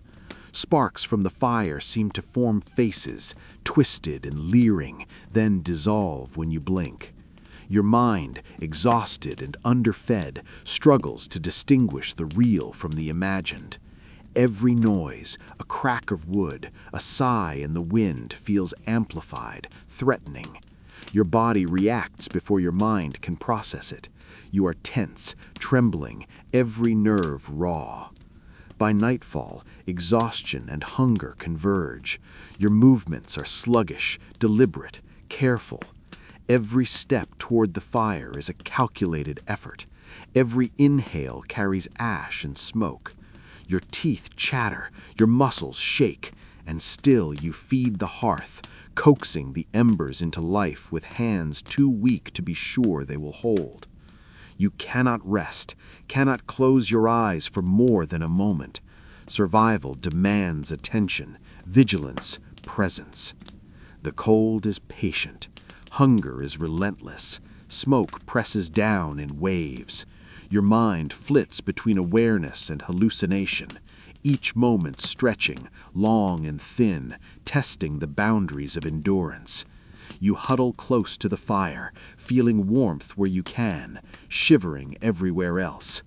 Sparks from the fire seem to form faces, twisted and leering, then dissolve when you blink. Your mind, exhausted and underfed, struggles to distinguish the real from the imagined. Every noise, a crack of wood, a sigh in the wind feels amplified, threatening. Your body reacts before your mind can process it. You are tense, trembling, every nerve raw. By nightfall, exhaustion and hunger converge. Your movements are sluggish, deliberate, careful. Every step toward the fire is a calculated effort. Every inhale carries ash and smoke. Your teeth chatter, your muscles shake, and still you feed the hearth, coaxing the embers into life with hands too weak to be sure they will hold. You cannot rest, cannot close your eyes for more than a moment. Survival demands attention, vigilance, presence. The cold is patient. Hunger is relentless. Smoke presses down in waves. Your mind flits between awareness and hallucination, each moment stretching, long and thin, testing the boundaries of endurance. You huddle close to the fire, feeling warmth where you can, shivering everywhere else.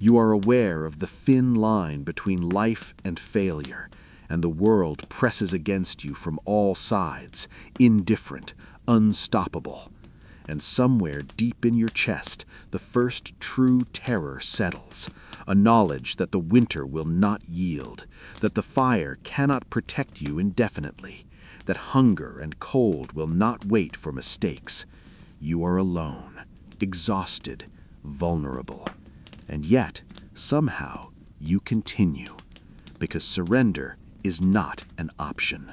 You are aware of the thin line between life and failure, and the world presses against you from all sides, indifferent, unstoppable. And somewhere deep in your chest, the first true terror settles, a knowledge that the winter will not yield, that the fire cannot protect you indefinitely, that hunger and cold will not wait for mistakes. You are alone, exhausted, vulnerable. And yet, somehow, you continue, because surrender is not an option.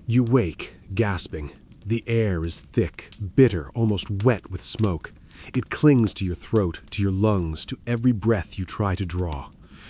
You wake, gasping. The air is thick, bitter, almost wet with smoke. It clings to your throat, to your lungs, to every breath you try to draw.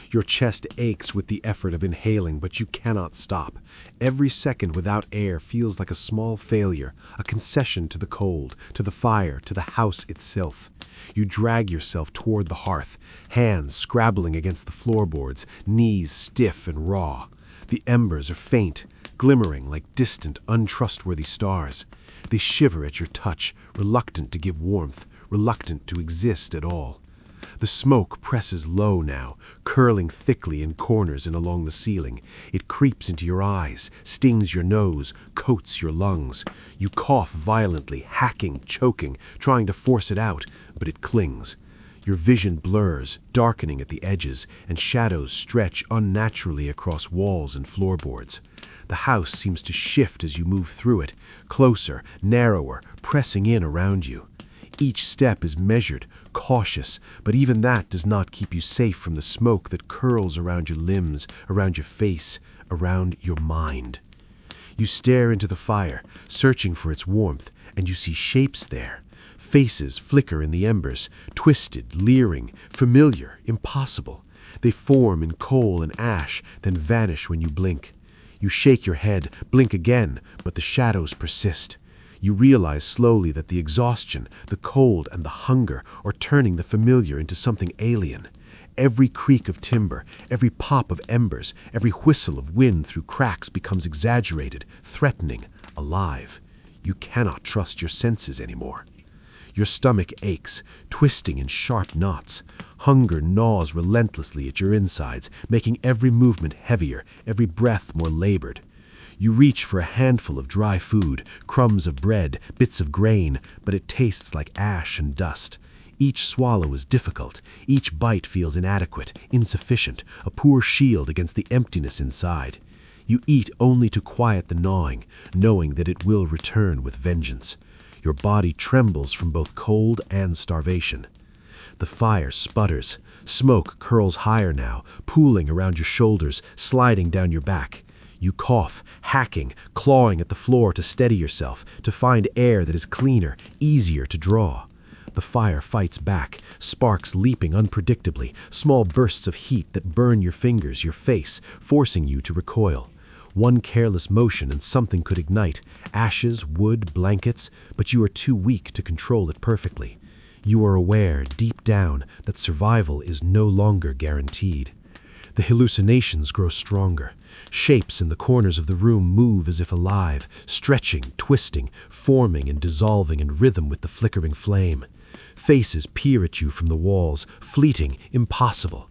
Your chest aches with the effort of inhaling, but you cannot stop. Every second without air feels like a small failure, a concession to the cold, to the fire, to the house itself. You drag yourself toward the hearth, hands scrabbling against the floorboards, knees stiff and raw. The embers are faint, glimmering like distant, untrustworthy stars. They shiver at your touch, reluctant to give warmth, reluctant to exist at all. The smoke presses low now, curling thickly in corners and along the ceiling. It creeps into your eyes, stings your nose, coats your lungs. You cough violently, hacking, choking, trying to force it out, but it clings. Your vision blurs, darkening at the edges, and shadows stretch unnaturally across walls and floorboards. The house seems to shift as you move through it, closer, narrower, pressing in around you. Each step is measured, cautious, but even that does not keep you safe from the smoke that curls around your limbs, around your face, around your mind. You stare into the fire, searching for its warmth, and you see shapes there. Faces flicker in the embers, twisted, leering, familiar, impossible. They form in coal and ash, then vanish when you blink. You shake your head, blink again, but the shadows persist. You realize slowly that the exhaustion, the cold, and the hunger are turning the familiar into something alien. Every creak of timber, every pop of embers, every whistle of wind through cracks becomes exaggerated, threatening, alive. You cannot trust your senses anymore. Your stomach aches, twisting in sharp knots. Hunger gnaws relentlessly at your insides, making every movement heavier, every breath more labored. You reach for a handful of dry food, crumbs of bread, bits of grain, but it tastes like ash and dust. Each swallow is difficult. Each bite feels inadequate, insufficient, a poor shield against the emptiness inside. You eat only to quiet the gnawing, knowing that it will return with vengeance. Your body trembles from both cold and starvation. The fire sputters. Smoke curls higher now, pooling around your shoulders, sliding down your back. You cough, hacking, clawing at the floor to steady yourself, to find air that is cleaner, easier to draw. The fire fights back, sparks leaping unpredictably, small bursts of heat that burn your fingers, your face, forcing you to recoil. One careless motion and something could ignite, ashes, wood, blankets, but you are too weak to control it perfectly. You are aware, deep down, that survival is no longer guaranteed. The hallucinations grow stronger. Shapes in the corners of the room move as if alive, stretching, twisting, forming and dissolving in rhythm with the flickering flame. Faces peer at you from the walls, fleeting, impossible.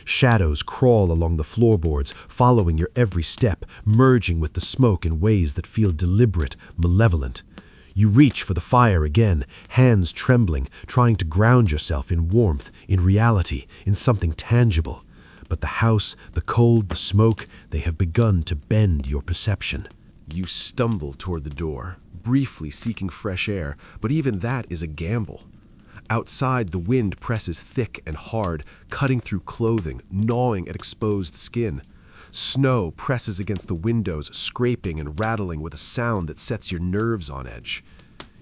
Shadows crawl along the floorboards, following your every step, merging with the smoke in ways that feel deliberate, malevolent. You reach for the fire again, hands trembling, trying to ground yourself in warmth, in reality, in something tangible. But the house, the cold, the smoke, they have begun to bend your perception. You stumble toward the door, briefly seeking fresh air, but even that is a gamble. Outside, the wind presses thick and hard, cutting through clothing, gnawing at exposed skin. Snow presses against the windows, scraping and rattling with a sound that sets your nerves on edge.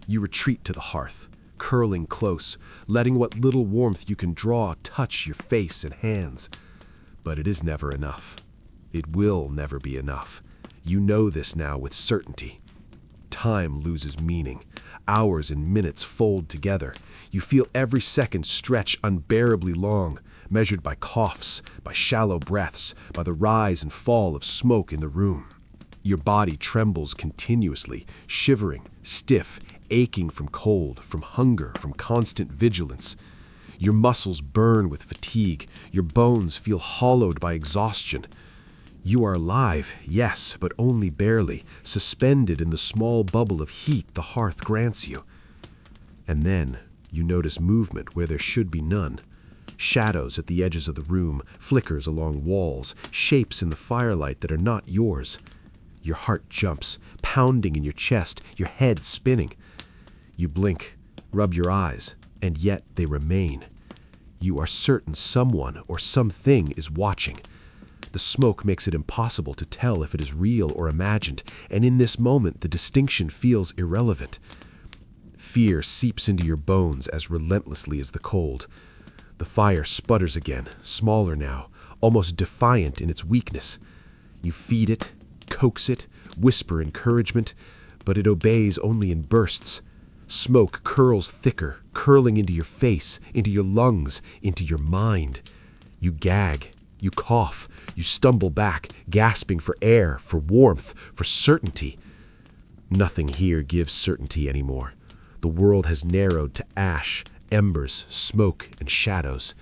You retreat to the hearth, curling close, letting what little warmth you can draw touch your face and hands. But it is never enough. It will never be enough. You know this now with certainty. Time loses meaning. Hours and minutes fold together. You feel every second stretch unbearably long, measured by coughs, by shallow breaths, by the rise and fall of smoke in the room. Your body trembles continuously, shivering, stiff, aching from cold, from hunger, from constant vigilance. Your muscles burn with fatigue. Your bones feel hollowed by exhaustion. You are alive, yes, but only barely, suspended in the small bubble of heat the hearth grants you. And then you notice movement where there should be none. Shadows at the edges of the room, flickers along walls, shapes in the firelight that are not yours. Your heart jumps, pounding in your chest, your head spinning. You blink, rub your eyes, and yet they remain. You are certain someone or something is watching. The smoke makes it impossible to tell if it is real or imagined, and in this moment the distinction feels irrelevant. Fear seeps into your bones as relentlessly as the cold. The fire sputters again, smaller now, almost defiant in its weakness. You feed it, coax it, whisper encouragement, but it obeys only in bursts. Smoke curls thicker, curling into your face, into your lungs, into your mind. You gag, you cough, you stumble back, gasping for air, for warmth, for certainty. Nothing here gives certainty anymore. The world has narrowed to ash, embers, smoke, and shadows.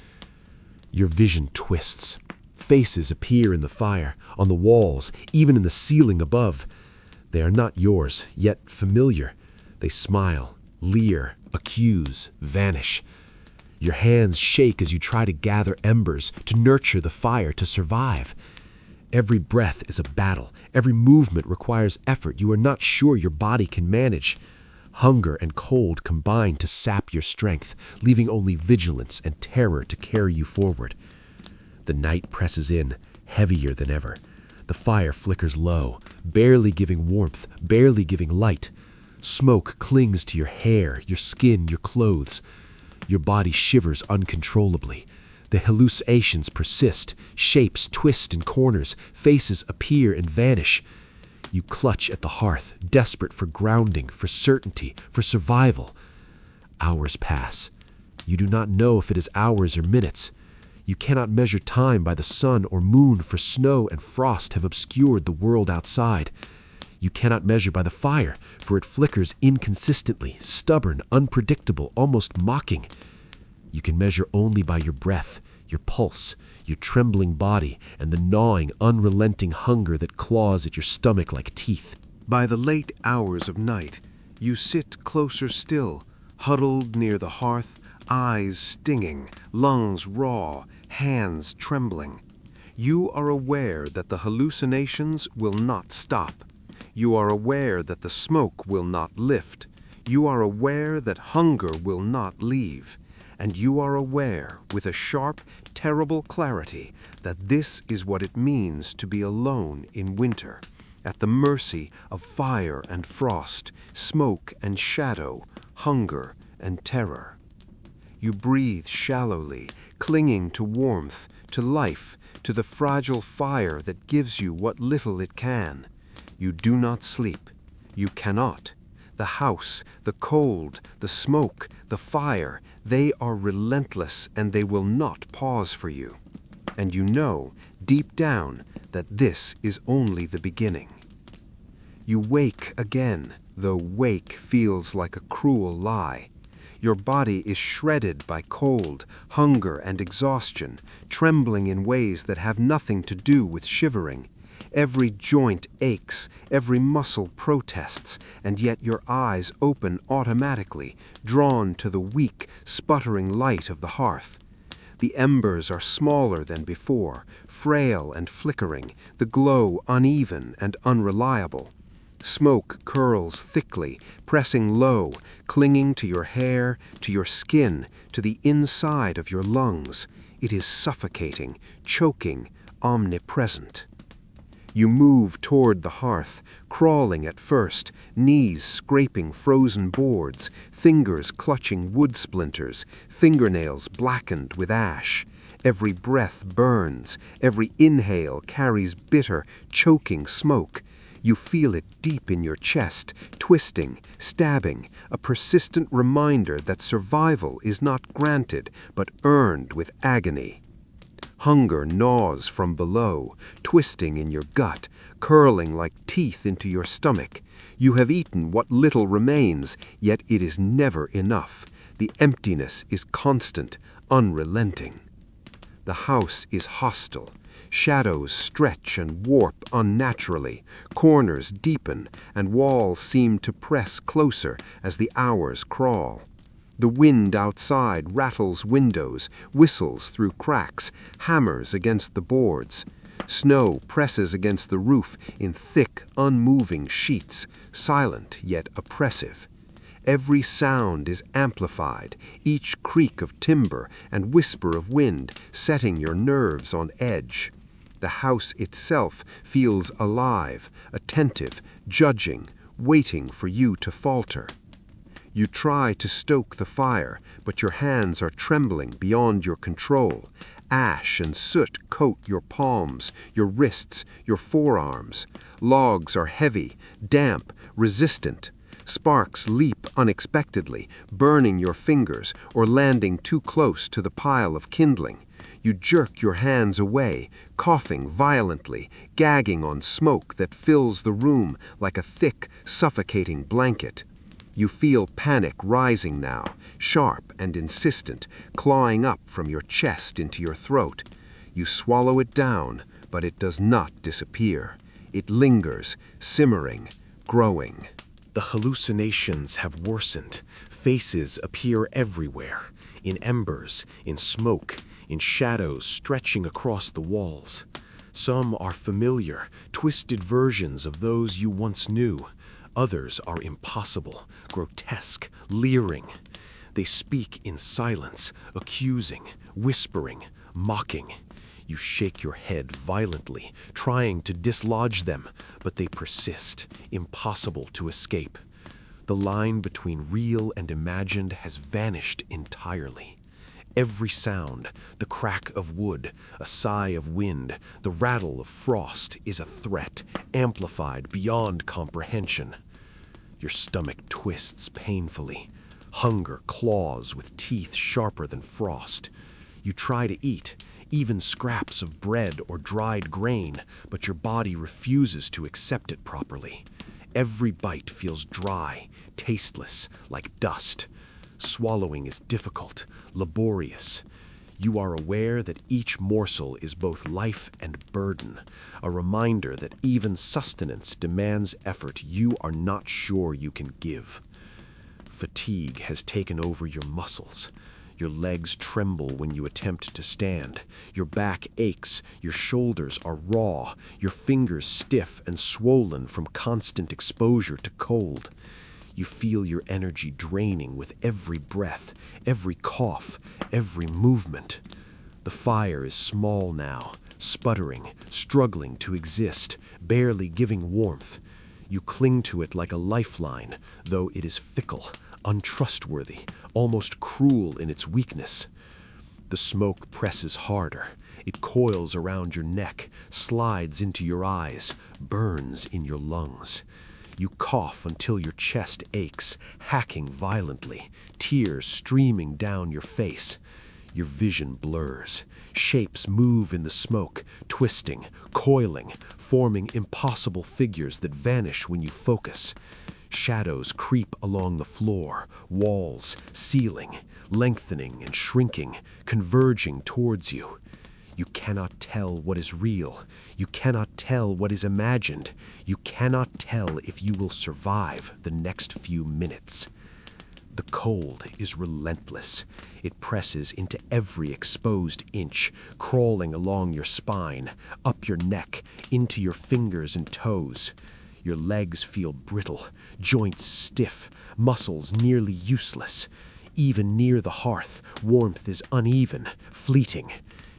Your vision twists. Faces appear in the fire, on the walls, even in the ceiling above. They are not yours, yet familiar. They smile, leer, accuse, vanish. Your hands shake as you try to gather embers, to nurture the fire, to survive. Every breath is a battle. Every movement requires effort you are not sure your body can manage. Hunger and cold combine to sap your strength, leaving only vigilance and terror to carry you forward. The night presses in, heavier than ever. The fire flickers low, barely giving warmth, barely giving light. Smoke clings to your hair, your skin, your clothes. Your body shivers uncontrollably. The hallucinations persist, shapes twist in corners, faces appear and vanish. You clutch at the hearth, desperate for grounding, for certainty, for survival. Hours pass. You do not know if it is hours or minutes. You cannot measure time by the sun or moon, for snow and frost have obscured the world outside. You cannot measure by the fire, for it flickers inconsistently, stubborn, unpredictable, almost mocking. You can measure only by your breath, your pulse, your trembling body, and the gnawing, unrelenting hunger that claws at your stomach like teeth. By the late hours of night, you sit closer still, huddled near the hearth, eyes stinging, lungs raw, hands trembling. You are aware that the hallucinations will not stop. You are aware that the smoke will not lift. You are aware that hunger will not leave. and you are aware with a sharp, terrible clarity that this is what it means to be alone in winter, at the mercy of fire and frost, smoke and shadow, hunger and terror. You breathe shallowly, clinging to warmth, to life, to the fragile fire that gives you what little it can. You do not sleep. You cannot. The house, the cold, the smoke, the fire, they are relentless and they will not pause for you. And you know, deep down, that this is only the beginning. You wake again, though wake feels like a cruel lie. Your body is shredded by cold, hunger, and exhaustion, trembling in ways that have nothing to do with shivering. Every joint aches, every muscle protests, and yet your eyes open automatically, drawn to the weak, sputtering light of the hearth. The embers are smaller than before, frail and flickering, the glow uneven and unreliable. Smoke curls thickly, pressing low, clinging to your hair, to your skin, to the inside of your lungs. It is suffocating, choking, omnipresent. You move toward the hearth, crawling at first, knees scraping frozen boards, fingers clutching wood splinters, fingernails blackened with ash. Every breath burns, every inhale carries bitter, choking smoke. You feel it deep in your chest, twisting, stabbing, a persistent reminder that survival is not granted, but earned with agony. Hunger gnaws from below, twisting in your gut, curling like teeth into your stomach. You have eaten what little remains, yet it is never enough. The emptiness is constant, unrelenting. The house is hostile. Shadows stretch and warp unnaturally, corners deepen, and walls seem to press closer as the hours crawl. The wind outside rattles windows, whistles through cracks, hammers against the boards. Snow presses against the roof in thick, unmoving sheets, silent yet oppressive. Every sound is amplified, each creak of timber and whisper of wind setting your nerves on edge. The house itself feels alive, attentive, judging, waiting for you to falter. You try to stoke the fire, but your hands are trembling beyond your control. Ash and soot coat your palms, your wrists, your forearms. Logs are heavy, damp, resistant. Sparks leap unexpectedly, burning your fingers or landing too close to the pile of kindling. You jerk your hands away, coughing violently, gagging on smoke that fills the room like a thick, suffocating blanket. You feel panic rising now, sharp and insistent, clawing up from your chest into your throat. You swallow it down, but it does not disappear. It lingers, simmering, growing. The hallucinations have worsened. Faces appear everywhere, in embers, in smoke, in shadows stretching across the walls. Some are familiar, twisted versions of those you once knew. Others are impossible, grotesque, leering. They speak in silence, accusing, whispering, mocking. You shake your head violently, trying to dislodge them, but they persist, impossible to escape. The line between real and imagined has vanished entirely. Every sound, the crack of wood, a sigh of wind, the rattle of frost is a threat, amplified beyond comprehension. Your stomach twists painfully. Hunger claws with teeth sharper than frost. You try to eat, even scraps of bread or dried grain, but your body refuses to accept it properly. Every bite feels dry, tasteless, like dust. Swallowing is difficult, laborious. You are aware that each morsel is both life and burden, a reminder that even sustenance demands effort you are not sure you can give. Fatigue has taken over your muscles. Your legs tremble when you attempt to stand. Your back aches, your shoulders are raw, your fingers stiff and swollen from constant exposure to cold. You feel your energy draining with every breath, every cough, every movement. The fire is small now, sputtering, struggling to exist, barely giving warmth. You cling to it like a lifeline, though it is fickle, untrustworthy, almost cruel in its weakness. The smoke presses harder. It coils around your neck, slides into your eyes, burns in your lungs. You cough until your chest aches, hacking violently, tears streaming down your face. Your vision blurs. Shapes move in the smoke, twisting, coiling, forming impossible figures that vanish when you focus. Shadows creep along the floor, walls, ceiling, lengthening and shrinking, converging towards you. You cannot tell what is real. You cannot tell what is imagined. You cannot tell if you will survive the next few minutes. The cold is relentless. It presses into every exposed inch, crawling along your spine, up your neck, into your fingers and toes. Your legs feel brittle, joints stiff, muscles nearly useless. Even near the hearth, warmth is uneven, fleeting.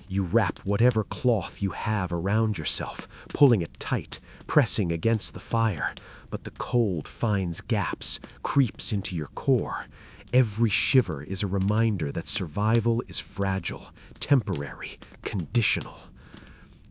You wrap whatever cloth you have around yourself, pulling it tight, pressing against the fire, but the cold finds gaps, creeps into your core. Every shiver is a reminder that survival is fragile, temporary, conditional.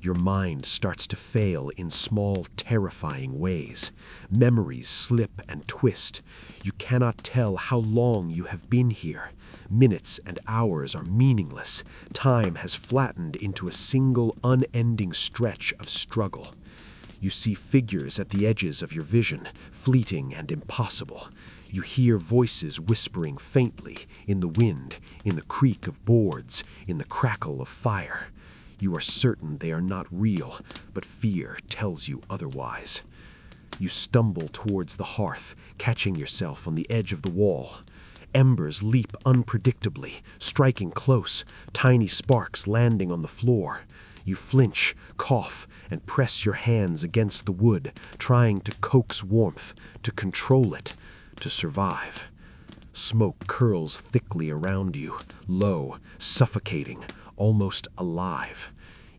Your mind starts to fail in small, terrifying ways. Memories slip and twist. You cannot tell how long you have been here. Minutes and hours are meaningless. Time has flattened into a single, unending stretch of struggle. You see figures at the edges of your vision, fleeting and impossible. You hear voices whispering faintly in the wind, in the creak of boards, in the crackle of fire. You are certain they are not real, but fear tells you otherwise. You stumble towards the hearth, catching yourself on the edge of the wall. Embers leap unpredictably, striking close, tiny sparks landing on the floor. You flinch, cough, and press your hands against the wood, trying to coax warmth, to control it, to survive. Smoke curls thickly around you, low, suffocating, almost alive.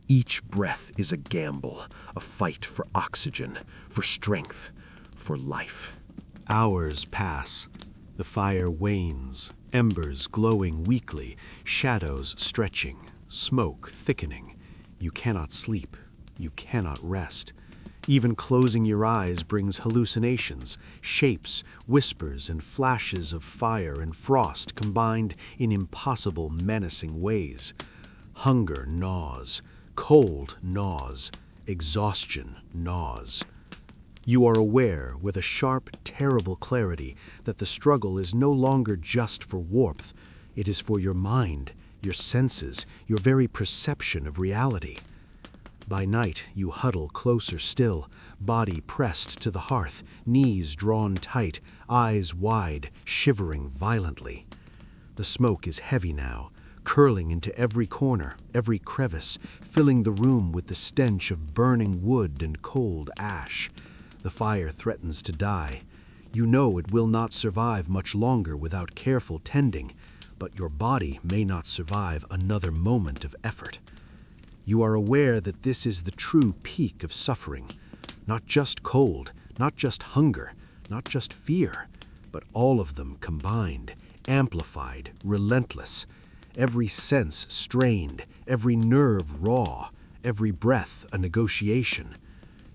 Each breath is a gamble, a fight for oxygen, for strength, for life. Hours pass. The fire wanes, embers glowing weakly, shadows stretching, smoke thickening. You cannot sleep. You cannot rest. Even closing your eyes brings hallucinations, shapes, whispers, and flashes of fire and frost combined in impossible, menacing ways. Hunger gnaws, cold gnaws, exhaustion gnaws. You are aware, with a sharp, terrible clarity, that the struggle is no longer just for warmth. It is for your mind, your senses, your very perception of reality. By night, you huddle closer still, body pressed to the hearth, knees drawn tight, eyes wide, shivering violently. The smoke is heavy now, curling into every corner, every crevice, filling the room with the stench of burning wood and cold ash. The fire threatens to die. You know it will not survive much longer without careful tending, but your body may not survive another moment of effort. You are aware that this is the true peak of suffering. Not just cold, not just hunger, not just fear, but all of them combined, amplified, relentless. Every sense strained, every nerve raw, every breath a negotiation.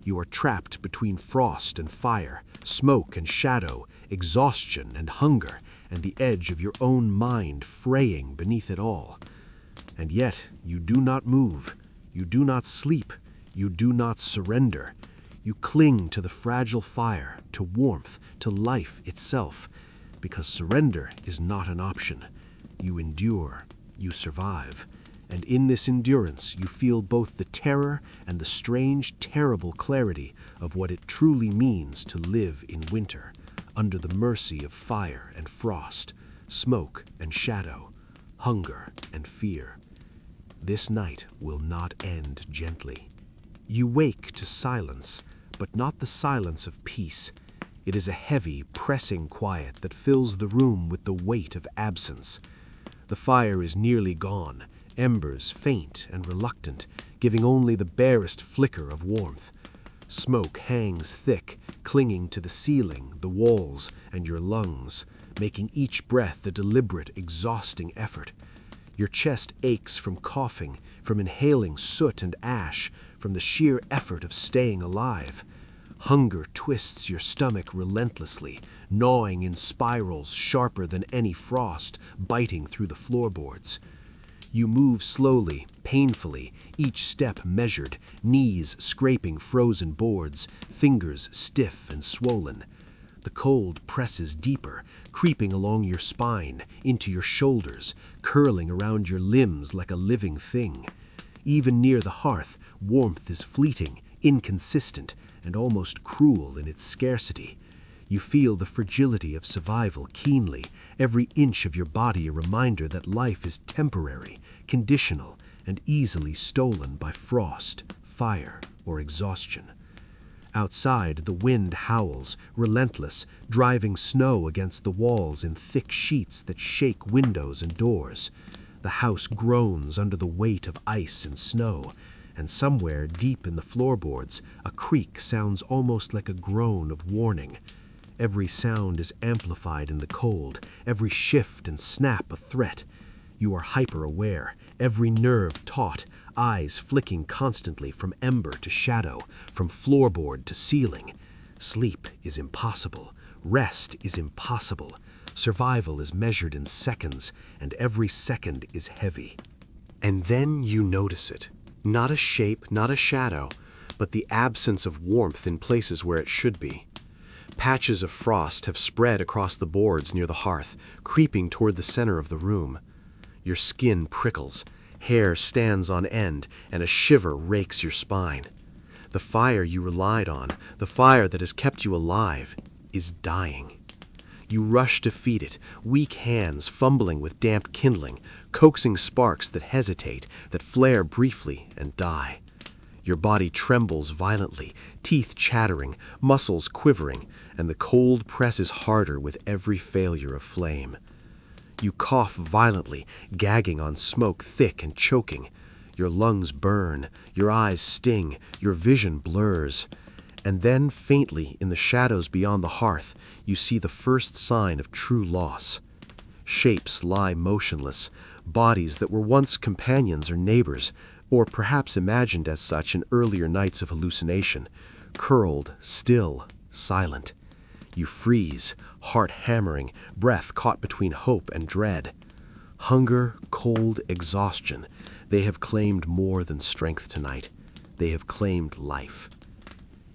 You are trapped between frost and fire, smoke and shadow, exhaustion and hunger, and the edge of your own mind fraying beneath it all. And yet you do not move, you do not sleep, you do not surrender. You cling to the fragile fire, to warmth, to life itself, because surrender is not an option. You endure, you survive. And in this endurance, you feel both the terror and the strange, terrible clarity of what it truly means to live in winter, under the mercy of fire and frost, smoke and shadow, hunger and fear. This night will not end gently. You wake to silence, but not the silence of peace. It is a heavy, pressing quiet that fills the room with the weight of absence. The fire is nearly gone, embers faint and reluctant, giving only the barest flicker of warmth. Smoke hangs thick, clinging to the ceiling, the walls, and your lungs, making each breath a deliberate, exhausting effort. Your chest aches from coughing, from inhaling soot and ash, from the sheer effort of staying alive. Hunger twists your stomach relentlessly, gnawing in spirals sharper than any frost, biting through the floorboards. You move slowly, painfully, each step measured, knees scraping frozen boards, fingers stiff and swollen. The cold presses deeper, creeping along your spine, into your shoulders, curling around your limbs like a living thing. Even near the hearth, warmth is fleeting, inconsistent, and almost cruel in its scarcity. You feel the fragility of survival keenly, every inch of your body a reminder that life is temporary, conditional, and easily stolen by frost, fire, or exhaustion. Outside, the wind howls, relentless, driving snow against the walls in thick sheets that shake windows and doors. The house groans under the weight of ice and snow, and somewhere deep in the floorboards, a creak sounds almost like a groan of warning. Every sound is amplified in the cold, every shift and snap a threat. You are hyper-aware, every nerve taut, eyes flicking constantly from ember to shadow, from floorboard to ceiling. Sleep is impossible. Rest is impossible. Survival is measured in seconds, and every second is heavy. And then you notice it. Not a shape, not a shadow, but the absence of warmth in places where it should be. Patches of frost have spread across the boards near the hearth, creeping toward the center of the room. Your skin prickles, hair stands on end, and a shiver rakes your spine. The fire you relied on, the fire that has kept you alive, is dying. You rush to feed it, weak hands fumbling with damp kindling, coaxing sparks that hesitate, that flare briefly and die. Your body trembles violently, teeth chattering, muscles quivering, and the cold presses harder with every failure of flame. You cough violently, gagging on smoke thick and choking. Your lungs burn, your eyes sting, your vision blurs. And then, faintly, in the shadows beyond the hearth, you see the first sign of true loss. Shapes lie motionless, bodies that were once companions or neighbors, or perhaps imagined as such in earlier nights of hallucination, curled, still, silent. You freeze, heart hammering, breath caught between hope and dread. Hunger, cold, exhaustion, they have claimed more than strength tonight. They have claimed life.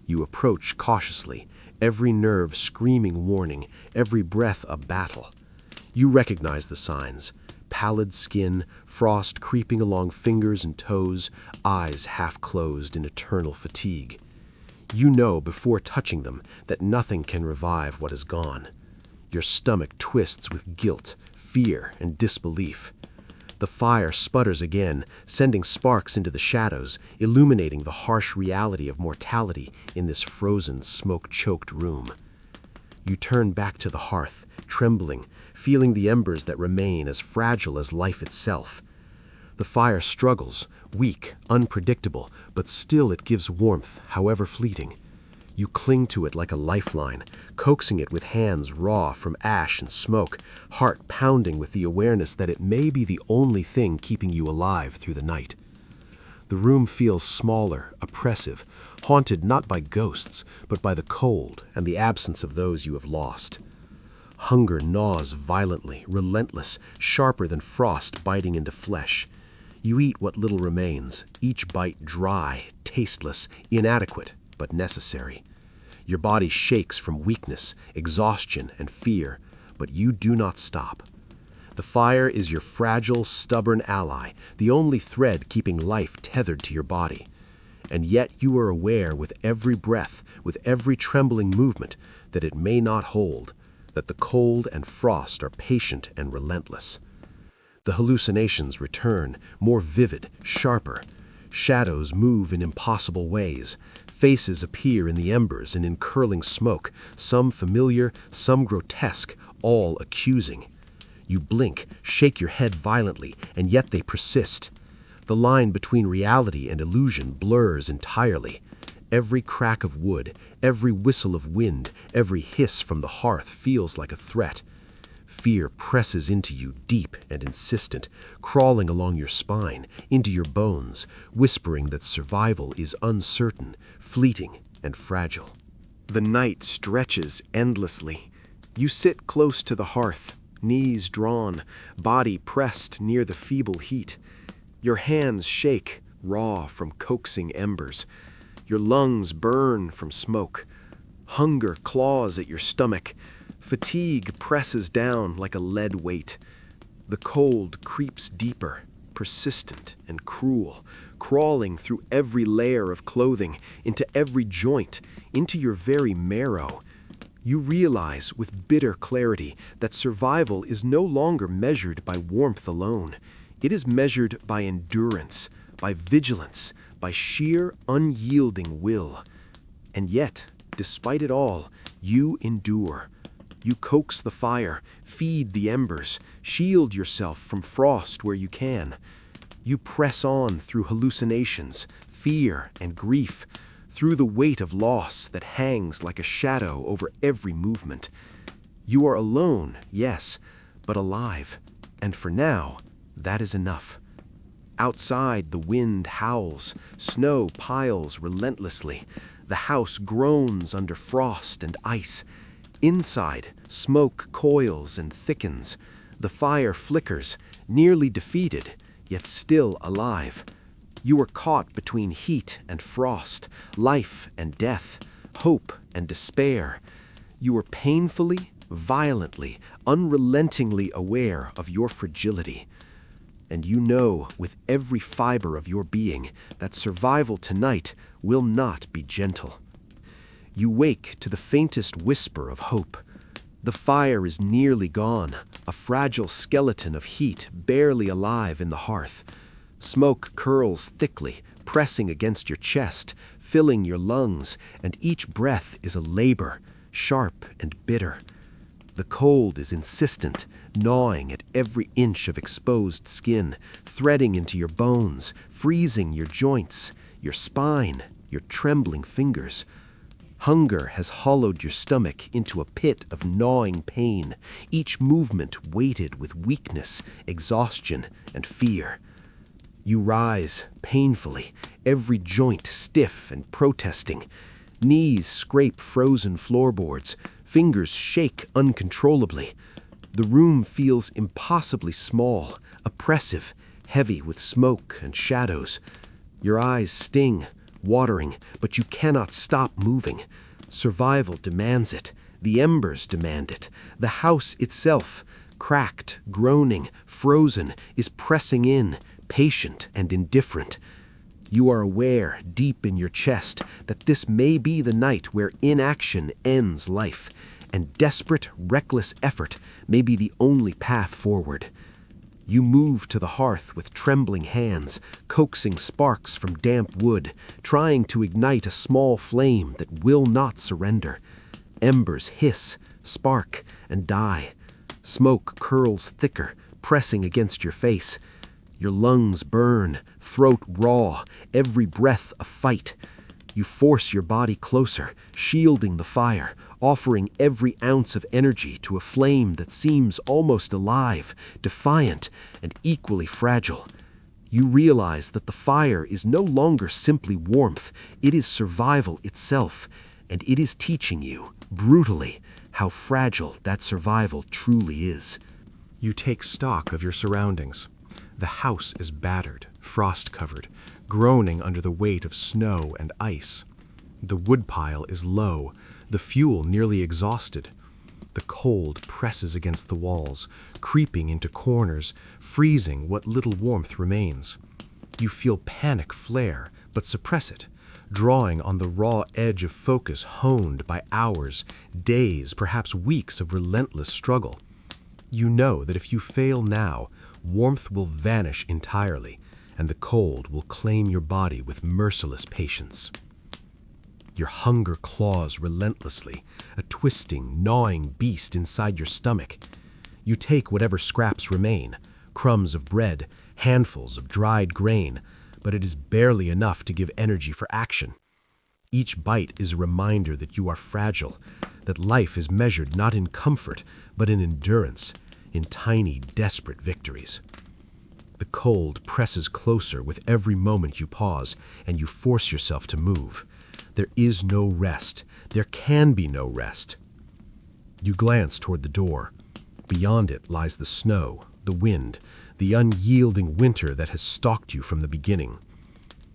You approach cautiously, every nerve screaming warning, every breath a battle. You recognize the signs: pallid skin, frost creeping along fingers and toes, eyes half closed in eternal fatigue. You know before touching them that nothing can revive what is gone. Your stomach twists with guilt, fear, and disbelief. The fire sputters again, sending sparks into the shadows, illuminating the harsh reality of mortality in this frozen, smoke-choked room. You turn back to the hearth, trembling, feeling the embers that remain as fragile as life itself. The fire struggles, weak, unpredictable, but still it gives warmth, however fleeting. You cling to it like a lifeline, coaxing it with hands raw from ash and smoke, heart pounding with the awareness that it may be the only thing keeping you alive through the night. The room feels smaller, oppressive, haunted not by ghosts, but by the cold and the absence of those you have lost. Hunger gnaws violently, relentless, sharper than frost biting into flesh. You eat what little remains, each bite dry, tasteless, inadequate, but necessary. Your body shakes from weakness, exhaustion, and fear, but you do not stop. The fire is your fragile, stubborn ally, the only thread keeping life tethered to your body. And yet you are aware with every breath, with every trembling movement, that it may not hold, that the cold and frost are patient and relentless. The hallucinations return, more vivid, sharper. Shadows move in impossible ways. Faces appear in the embers and in curling smoke, some familiar, some grotesque, all accusing. You blink, shake your head violently, and yet they persist. The line between reality and illusion blurs entirely. Every crack of wood, every whistle of wind, every hiss from the hearth feels like a threat. Fear presses into you deep and insistent, crawling along your spine, into your bones, whispering that survival is uncertain, fleeting, and fragile. The night stretches endlessly. You sit close to the hearth, knees drawn, body pressed near the feeble heat. Your hands shake, raw from coaxing embers. Your lungs burn from smoke. Hunger claws at your stomach. Fatigue presses down like a lead weight. The cold creeps deeper, persistent and cruel, crawling through every layer of clothing, into every joint, into your very marrow. You realize with bitter clarity that survival is no longer measured by warmth alone. It is measured by endurance, by vigilance, by sheer unyielding will. And yet, despite it all, you endure. You coax the fire, feed the embers, shield yourself from frost where you can. You press on through hallucinations, fear, and grief, through the weight of loss that hangs like a shadow over every movement. You are alone, yes, but alive, and for now, that is enough. Outside, the wind howls, snow piles relentlessly, the house groans under frost and ice. Inside, smoke coils and thickens. The fire flickers, nearly defeated, yet still alive. You are caught between heat and frost, life and death, hope and despair. You are painfully, violently, unrelentingly aware of your fragility. And you know with every fiber of your being that survival tonight will not be gentle. You wake to the faintest whisper of hope. The fire is nearly gone, a fragile skeleton of heat barely alive in the hearth. Smoke curls thickly, pressing against your chest, filling your lungs, and each breath is a labor, sharp and bitter. The cold is insistent, gnawing at every inch of exposed skin, threading into your bones, freezing your joints, your spine, your trembling fingers. Hunger has hollowed your stomach into a pit of gnawing pain, each movement weighted with weakness, exhaustion, and fear. You rise painfully, every joint stiff and protesting. Knees scrape frozen floorboards, fingers shake uncontrollably. The room feels impossibly small, oppressive, heavy with smoke and shadows. Your eyes sting, watering, but you cannot stop moving. Survival demands it. The embers demand it. The house itself, cracked, groaning, frozen, is pressing in, patient and indifferent. You are aware, deep in your chest, that this may be the night where inaction ends life, and desperate, reckless effort may be the only path forward. You move to the hearth with trembling hands, coaxing sparks from damp wood, trying to ignite a small flame that will not surrender. Embers hiss, spark, and die. Smoke curls thicker, pressing against your face. Your lungs burn, throat raw, every breath a fight. You force your body closer, shielding the fire, offering every ounce of energy to a flame that seems almost alive, defiant, and equally fragile. You realize that the fire is no longer simply warmth, it is survival itself, and it is teaching you, brutally, how fragile that survival truly is. You take stock of your surroundings. The house is battered, frost-covered, groaning under the weight of snow and ice. The woodpile is low, the fuel nearly exhausted. The cold presses against the walls, creeping into corners, freezing what little warmth remains. You feel panic flare, but suppress it, drawing on the raw edge of focus honed by hours, days, perhaps weeks of relentless struggle. You know that if you fail now, warmth will vanish entirely, and the cold will claim your body with merciless patience. Your hunger claws relentlessly, a twisting, gnawing beast inside your stomach. You take whatever scraps remain, crumbs of bread, handfuls of dried grain, but it is barely enough to give energy for action. Each bite is a reminder that you are fragile, that life is measured not in comfort, but in endurance, in tiny, desperate victories. The cold presses closer with every moment you pause, and you force yourself to move. There is no rest. There can be no rest. You glance toward the door. Beyond it lies the snow, the wind, the unyielding winter that has stalked you from the beginning.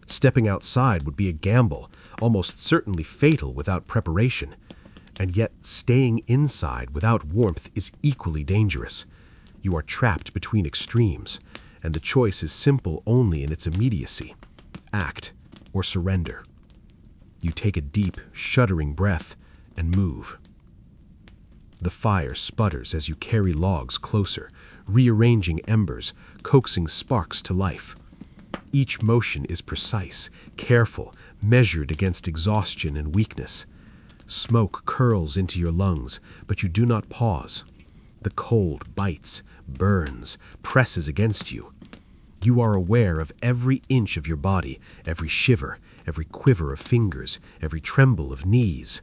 Stepping outside would be a gamble, almost certainly fatal without preparation. And yet staying inside without warmth is equally dangerous. You are trapped between extremes, and the choice is simple only in its immediacy: act or surrender. You take a deep, shuddering breath and move. The fire sputters as you carry logs closer, rearranging embers, coaxing sparks to life. Each motion is precise, careful, measured against exhaustion and weakness. Smoke curls into your lungs, but you do not pause. The cold bites, burns, presses against you. You are aware of every inch of your body, every shiver, every quiver of fingers, every tremble of knees.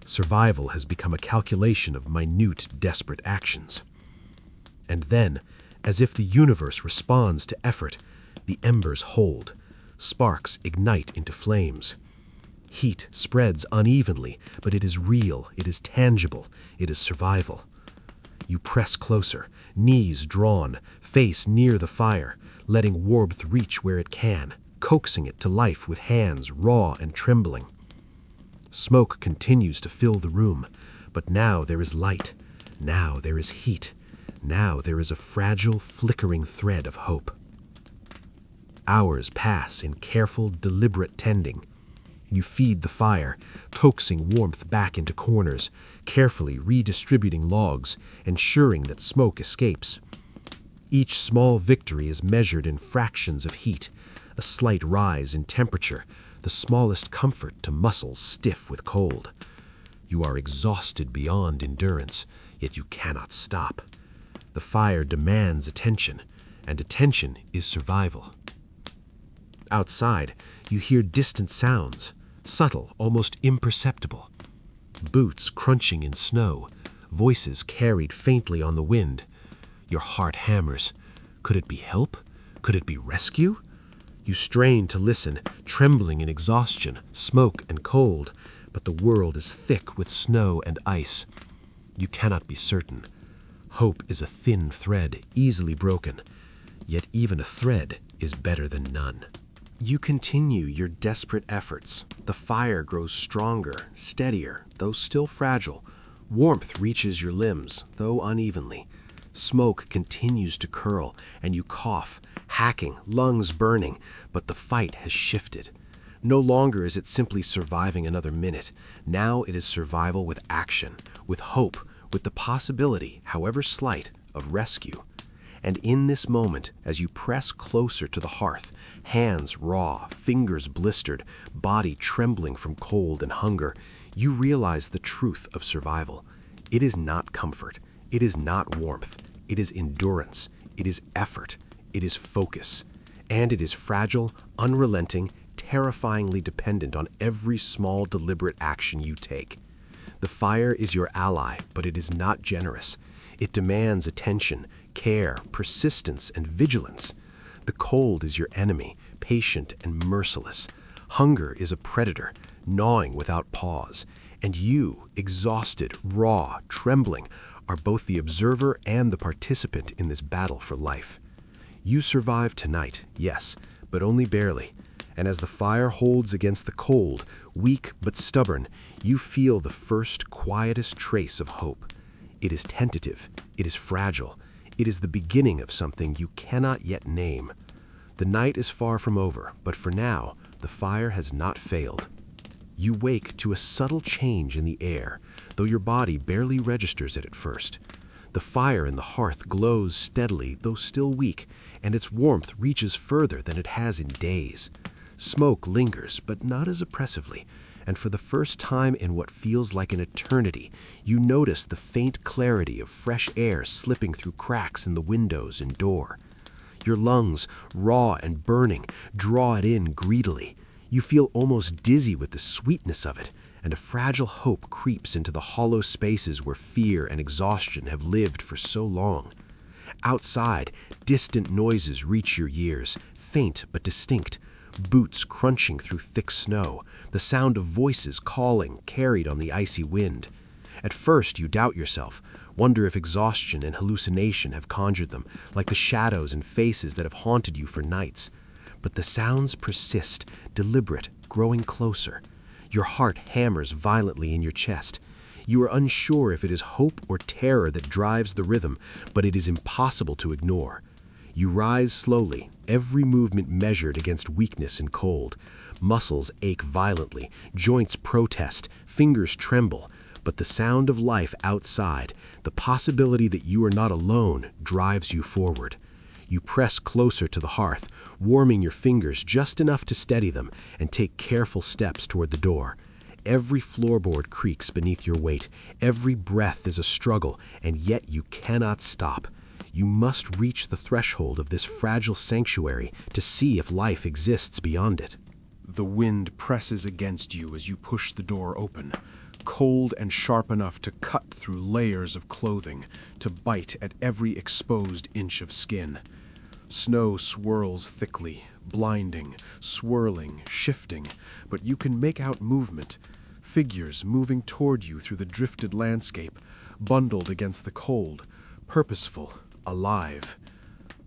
Survival has become a calculation of minute, desperate actions. And then, as if the universe responds to effort, the embers hold. Sparks ignite into flames. Heat spreads unevenly, but it is real, it is tangible, it is survival. You press closer, knees drawn, face near the fire, letting warmth reach where it can, coaxing it to life with hands raw and trembling. Smoke continues to fill the room, but now there is light, now there is heat, now there is a fragile, flickering thread of hope. Hours pass in careful, deliberate tending. You feed the fire, coaxing warmth back into corners, carefully redistributing logs, ensuring that smoke escapes. Each small victory is measured in fractions of heat, a slight rise in temperature, the smallest comfort to muscles stiff with cold. You are exhausted beyond endurance, yet you cannot stop. The fire demands attention, and attention is survival. Outside, you hear distant sounds, subtle, almost imperceptible. Boots crunching in snow, voices carried faintly on the wind. Your heart hammers. Could it be help? Could it be rescue? You strain to listen, trembling in exhaustion, smoke and cold, but the world is thick with snow and ice. You cannot be certain. Hope is a thin thread, easily broken. Yet even a thread is better than none. You continue your desperate efforts. The fire grows stronger, steadier, though still fragile. Warmth reaches your limbs, though unevenly. Smoke continues to curl, and you cough, hacking, lungs burning, but the fight has shifted. No longer is it simply surviving another minute. Now it is survival with action, with hope, with the possibility, however slight, of rescue. And in this moment, as you press closer to the hearth, hands raw, fingers blistered, body trembling from cold and hunger, you realize the truth of survival. It is not comfort. It is not warmth. It is endurance. It is effort. It is focus. And it is fragile, unrelenting, terrifyingly dependent on every small, deliberate action you take. The fire is your ally, but it is not generous. It demands attention, care, persistence, and vigilance. The cold is your enemy, patient and merciless. Hunger is a predator, gnawing without pause. And you, exhausted, raw, trembling, are both the observer and the participant in this battle for life. You survive tonight, yes, but only barely. And as the fire holds against the cold, weak but stubborn, you feel the first, quietest trace of hope. It is tentative. It is fragile. It is the beginning of something you cannot yet name. The night is far from over, but for now, the fire has not failed. You wake to a subtle change in the air, though your body barely registers it at first. The fire in the hearth glows steadily, though still weak, and its warmth reaches further than it has in days. Smoke lingers, but not as oppressively, and for the first time in what feels like an eternity, you notice the faint clarity of fresh air slipping through cracks in the windows and door. Your lungs, raw and burning, draw it in greedily. You feel almost dizzy with the sweetness of it, and a fragile hope creeps into the hollow spaces where fear and exhaustion have lived for so long. Outside, distant noises reach your ears, faint but distinct. Boots crunching through thick snow, the sound of voices calling, carried on the icy wind. At first you doubt yourself, wonder if exhaustion and hallucination have conjured them, like the shadows and faces that have haunted you for nights. But the sounds persist, deliberate, growing closer. Your heart hammers violently in your chest. You are unsure if it is hope or terror that drives the rhythm, but it is impossible to ignore. You rise slowly, every movement measured against weakness and cold. Muscles ache violently, joints protest, fingers tremble, but the sound of life outside, the possibility that you are not alone, drives you forward. You press closer to the hearth, warming your fingers just enough to steady them, and take careful steps toward the door. Every floorboard creaks beneath your weight, every breath is a struggle, and yet you cannot stop. You must reach the threshold of this fragile sanctuary to see if life exists beyond it. The wind presses against you as you push the door open, cold and sharp enough to cut through layers of clothing, to bite at every exposed inch of skin. Snow swirls thickly, blinding, swirling, shifting, but you can make out movement, figures moving toward you through the drifted landscape, bundled against the cold, purposeful, alive.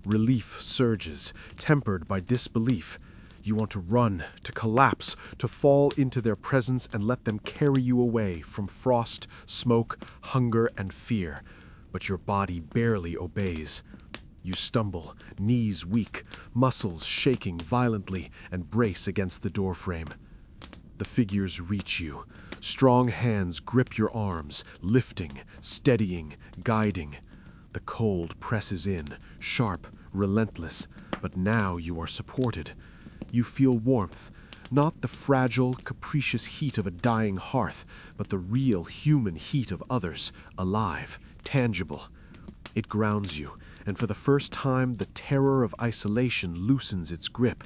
Relief surges, tempered by disbelief. You want to run, to collapse, to fall into their presence and let them carry you away from frost, smoke, hunger, and fear. But your body barely obeys. You stumble, knees weak, muscles shaking violently, and brace against the doorframe. The figures reach you. Strong hands grip your arms, lifting, steadying, guiding. The cold presses in, sharp, relentless, but now you are supported. You feel warmth, not the fragile, capricious heat of a dying hearth, but the real human heat of others, alive, tangible. It grounds you, and for the first time the terror of isolation loosens its grip.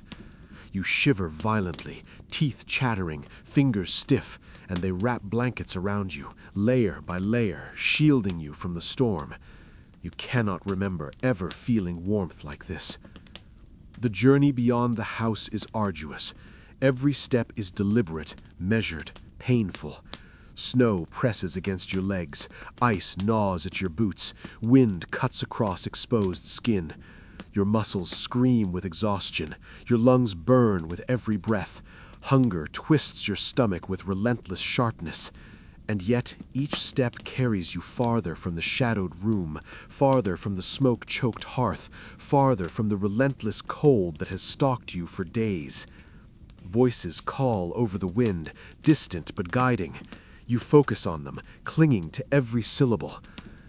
You shiver violently, teeth chattering, fingers stiff, and they wrap blankets around you, layer by layer, shielding you from the storm. You cannot remember ever feeling warmth like this. The journey beyond the house is arduous. Every step is deliberate, measured, painful. Snow presses against your legs, ice gnaws at your boots, wind cuts across exposed skin. Your muscles scream with exhaustion, your lungs burn with every breath. Hunger twists your stomach with relentless sharpness. And yet each step carries you farther from the shadowed room, farther from the smoke-choked hearth, farther from the relentless cold that has stalked you for days. Voices call over the wind, distant but guiding. You focus on them, clinging to every syllable.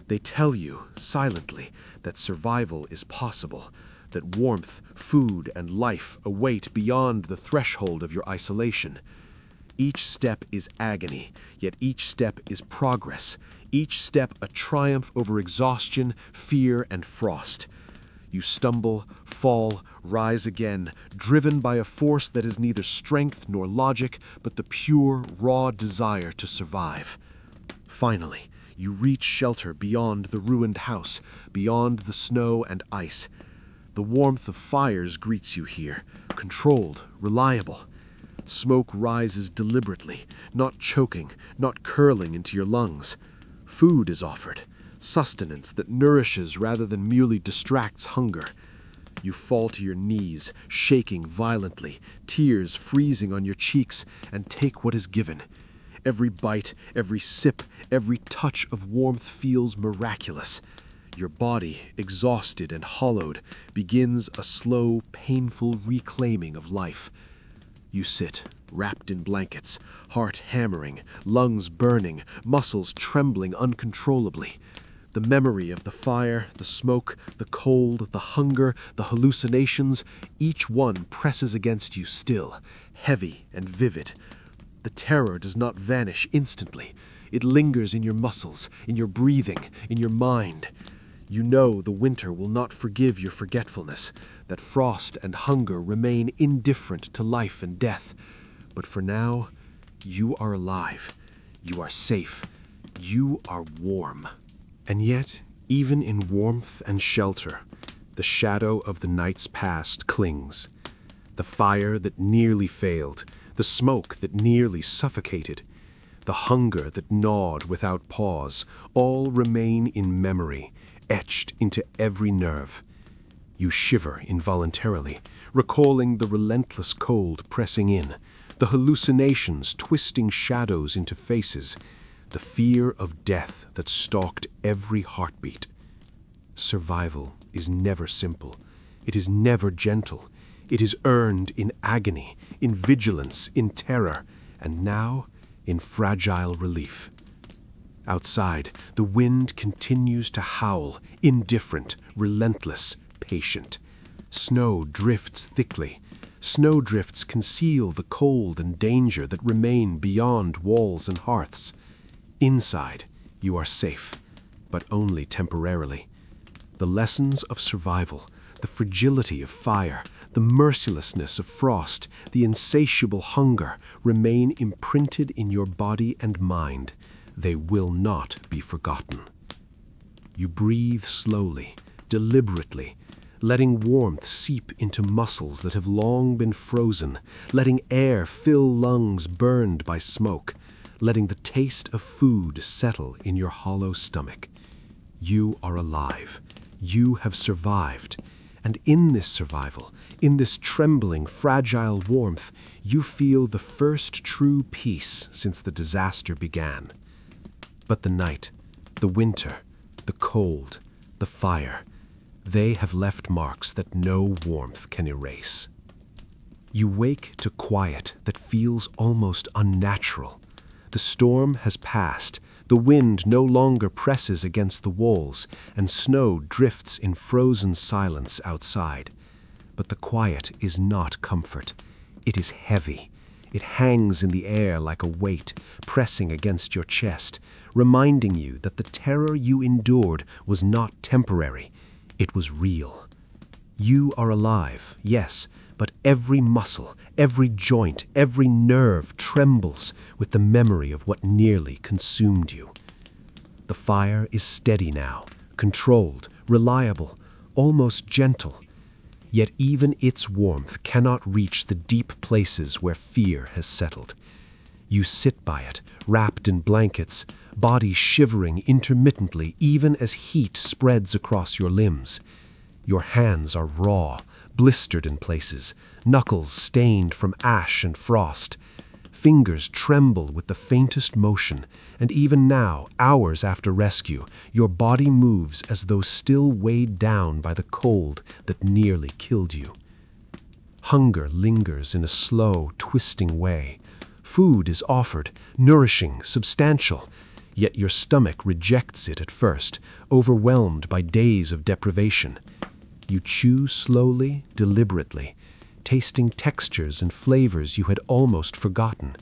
They tell you, silently, that survival is possible, that warmth, food, and life await beyond the threshold of your isolation. Each step is agony, yet each step is progress, each step a triumph over exhaustion, fear, and frost. You stumble, fall, rise again, driven by a force that is neither strength nor logic, but the pure, raw desire to survive. Finally, you reach shelter beyond the ruined house, beyond the snow and ice. The warmth of fires greets you here, controlled, reliable. Smoke rises deliberately, not choking, not curling into your lungs. Food is offered, sustenance that nourishes rather than merely distracts hunger. You fall to your knees, shaking violently, tears freezing on your cheeks, and take what is given. Every bite, every sip, every touch of warmth feels miraculous. Your body, exhausted and hollowed, begins a slow, painful reclaiming of life. You sit, wrapped in blankets, heart hammering, lungs burning, muscles trembling uncontrollably. The memory of the fire, the smoke, the cold, the hunger, the hallucinations, each one presses against you still, heavy and vivid. The terror does not vanish instantly. It lingers in your muscles, in your breathing, in your mind. You know the winter will not forgive your forgetfulness, that frost and hunger remain indifferent to life and death. But for now, you are alive. You are safe. You are warm. And yet, even in warmth and shelter, the shadow of the night's past clings. The fire that nearly failed, the smoke that nearly suffocated, the hunger that gnawed without pause, all remain in memory, etched into every nerve. You shiver involuntarily, recalling the relentless cold pressing in, the hallucinations twisting shadows into faces, the fear of death that stalked every heartbeat. Survival is never simple. It is never gentle. It is earned in agony, in vigilance, in terror, and now in fragile relief. Outside, the wind continues to howl, indifferent, relentless, patient. Snow drifts thickly. Snowdrifts conceal the cold and danger that remain beyond walls and hearths. Inside, you are safe, but only temporarily. The lessons of survival, the fragility of fire, the mercilessness of frost, the insatiable hunger remain imprinted in your body and mind. They will not be forgotten. You breathe slowly, deliberately, letting warmth seep into muscles that have long been frozen, letting air fill lungs burned by smoke, letting the taste of food settle in your hollow stomach. You are alive. You have survived. And in this survival, in this trembling, fragile warmth, you feel the first true peace since the disaster began. But the night, the winter, the cold, the fire, they have left marks that no warmth can erase. You wake to quiet that feels almost unnatural. The storm has passed, the wind no longer presses against the walls, and snow drifts in frozen silence outside. But the quiet is not comfort. It is heavy. It hangs in the air like a weight, pressing against your chest, reminding you that the terror you endured was not temporary. It was real. You are alive, yes, but every muscle, every joint, every nerve trembles with the memory of what nearly consumed you. The fire is steady now, controlled, reliable, almost gentle. Yet even its warmth cannot reach the deep places where fear has settled. You sit by it, wrapped in blankets, body shivering intermittently even as heat spreads across your limbs. Your hands are raw, blistered in places, knuckles stained from ash and frost. Fingers tremble with the faintest motion, and even now, hours after rescue, your body moves as though still weighed down by the cold that nearly killed you. Hunger lingers in a slow, twisting way. Food is offered, nourishing, substantial, yet your stomach rejects it at first, overwhelmed by days of deprivation. You chew slowly, deliberately, tasting textures and flavors you had almost forgotten.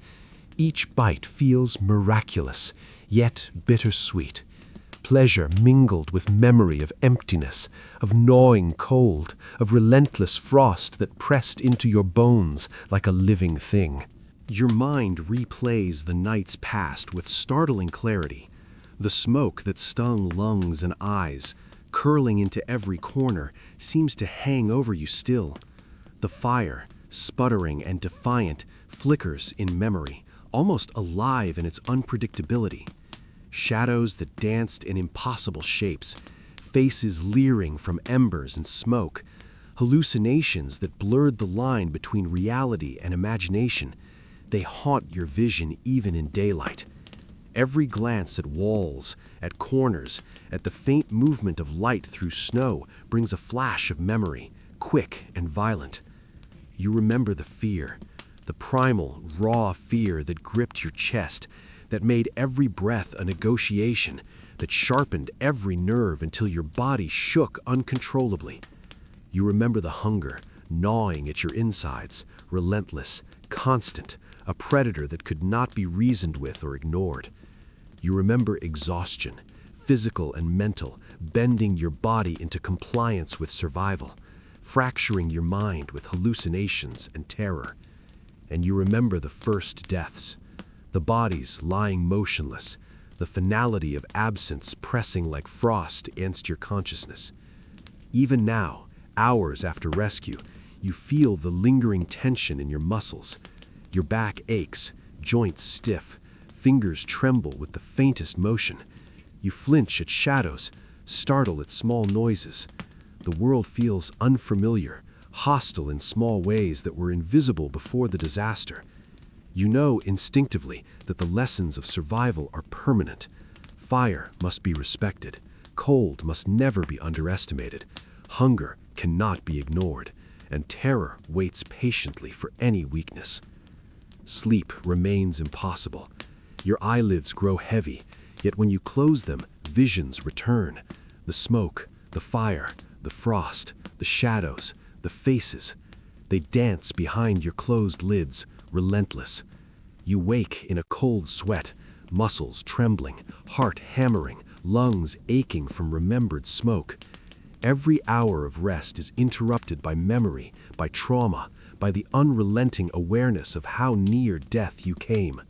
Each bite feels miraculous, yet bittersweet. Pleasure mingled with memory of emptiness, of gnawing cold, of relentless frost that pressed into your bones like a living thing. Your mind replays the nights past with startling clarity. The smoke that stung lungs and eyes, curling into every corner, seems to hang over you still. The fire, sputtering and defiant, flickers in memory, almost alive in its unpredictability. Shadows that danced in impossible shapes, faces leering from embers and smoke, hallucinations that blurred the line between reality and imagination. They haunt your vision even in daylight. Every glance at walls, at corners, at the faint movement of light through snow brings a flash of memory, quick and violent. You remember the fear, the primal, raw fear that gripped your chest, that made every breath a negotiation, that sharpened every nerve until your body shook uncontrollably. You remember the hunger, gnawing at your insides, relentless, constant, a predator that could not be reasoned with or ignored. You remember exhaustion, physical and mental, bending your body into compliance with survival, fracturing your mind with hallucinations and terror. And you remember the first deaths, the bodies lying motionless, the finality of absence pressing like frost against your consciousness. Even now, hours after rescue, you feel the lingering tension in your muscles. Your back aches, joints stiff, fingers tremble with the faintest motion. You flinch at shadows, startle at small noises. The world feels unfamiliar, hostile in small ways that were invisible before the disaster. You know instinctively that the lessons of survival are permanent. Fire must be respected. Cold must never be underestimated. Hunger cannot be ignored. And terror waits patiently for any weakness. Sleep remains impossible. Your eyelids grow heavy, yet when you close them, visions return. The smoke, the fire, the frost, the shadows, the faces. They dance behind your closed lids, relentless. You wake in a cold sweat, muscles trembling, heart hammering, lungs aching from remembered smoke. Every hour of rest is interrupted by memory, by trauma, by the unrelenting awareness of how near death you came.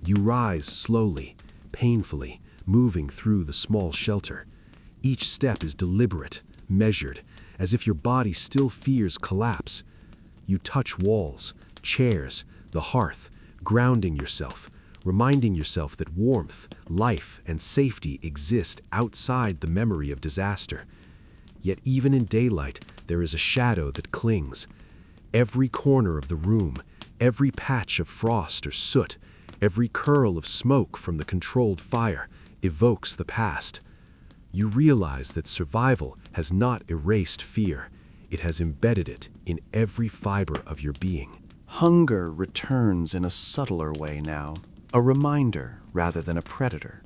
You rise slowly, painfully, moving through the small shelter. Each step is deliberate, measured, as if your body still fears collapse. You touch walls, chairs, the hearth, grounding yourself, reminding yourself that warmth, life, and safety exist outside the memory of disaster. Yet even in daylight, there is a shadow that clings. Every corner of the room, every patch of frost or soot, every curl of smoke from the controlled fire evokes the past. You realize that survival has not erased fear. It has embedded it in every fiber of your being. Hunger returns in a subtler way now, a reminder rather than a predator.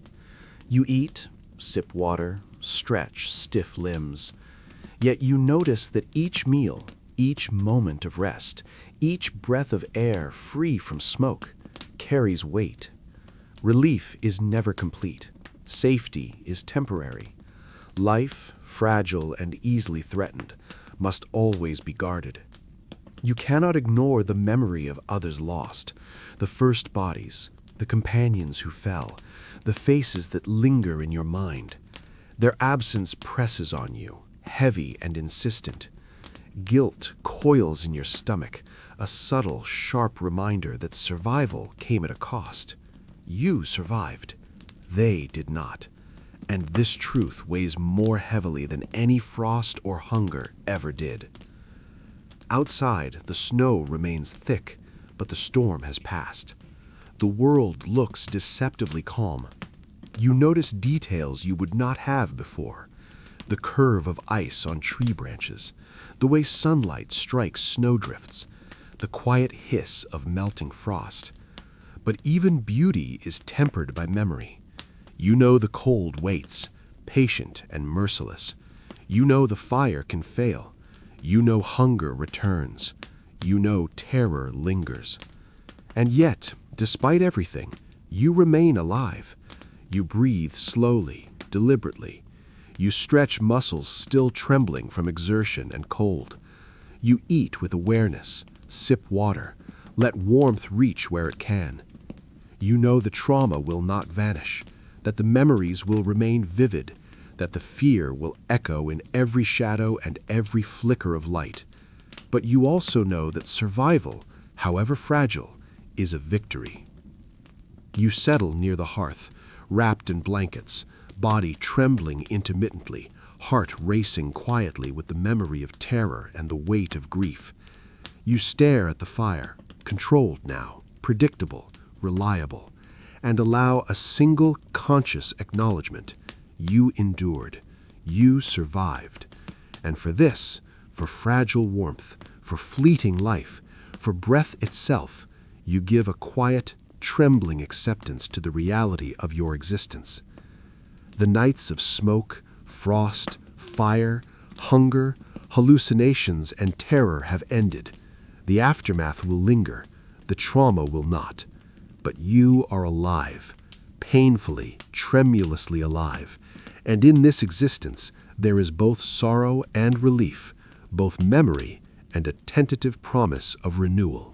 You eat, sip water, stretch stiff limbs. Yet you notice that each meal, each moment of rest, each breath of air free from smoke, carries weight. Relief is never complete. Safety is temporary. Life, fragile and easily threatened, must always be guarded. You cannot ignore the memory of others lost, the first bodies, the companions who fell, the faces that linger in your mind. Their absence presses on you, heavy and insistent. Guilt coils in your stomach, a subtle, sharp reminder that survival came at a cost. You survived. They did not. And this truth weighs more heavily than any frost or hunger ever did. Outside, the snow remains thick, but the storm has passed. The world looks deceptively calm. You notice details you would not have before. The curve of ice on tree branches, the way sunlight strikes snowdrifts, the quiet hiss of melting frost. But even beauty is tempered by memory. You know the cold waits, patient and merciless. You know the fire can fail. You know hunger returns. You know terror lingers. And yet, despite everything, you remain alive. You breathe slowly, deliberately. You stretch muscles still trembling from exertion and cold. You eat with awareness, sip water, let warmth reach where it can. You know the trauma will not vanish, that the memories will remain vivid, that the fear will echo in every shadow and every flicker of light. But you also know that survival, however fragile, is a victory. You settle near the hearth, wrapped in blankets, body trembling intermittently, heart racing quietly with the memory of terror and the weight of grief. You stare at the fire, controlled now, predictable, reliable, and allow a single conscious acknowledgement. You endured. You survived. And for this, for fragile warmth, for fleeting life, for breath itself, you give a quiet, trembling acceptance to the reality of your existence. The nights of smoke, frost, fire, hunger, hallucinations, and terror have ended. The aftermath will linger, The trauma will not. But you are alive, painfully, tremulously alive. And in this existence, there is both sorrow and relief, both memory and a tentative promise of renewal.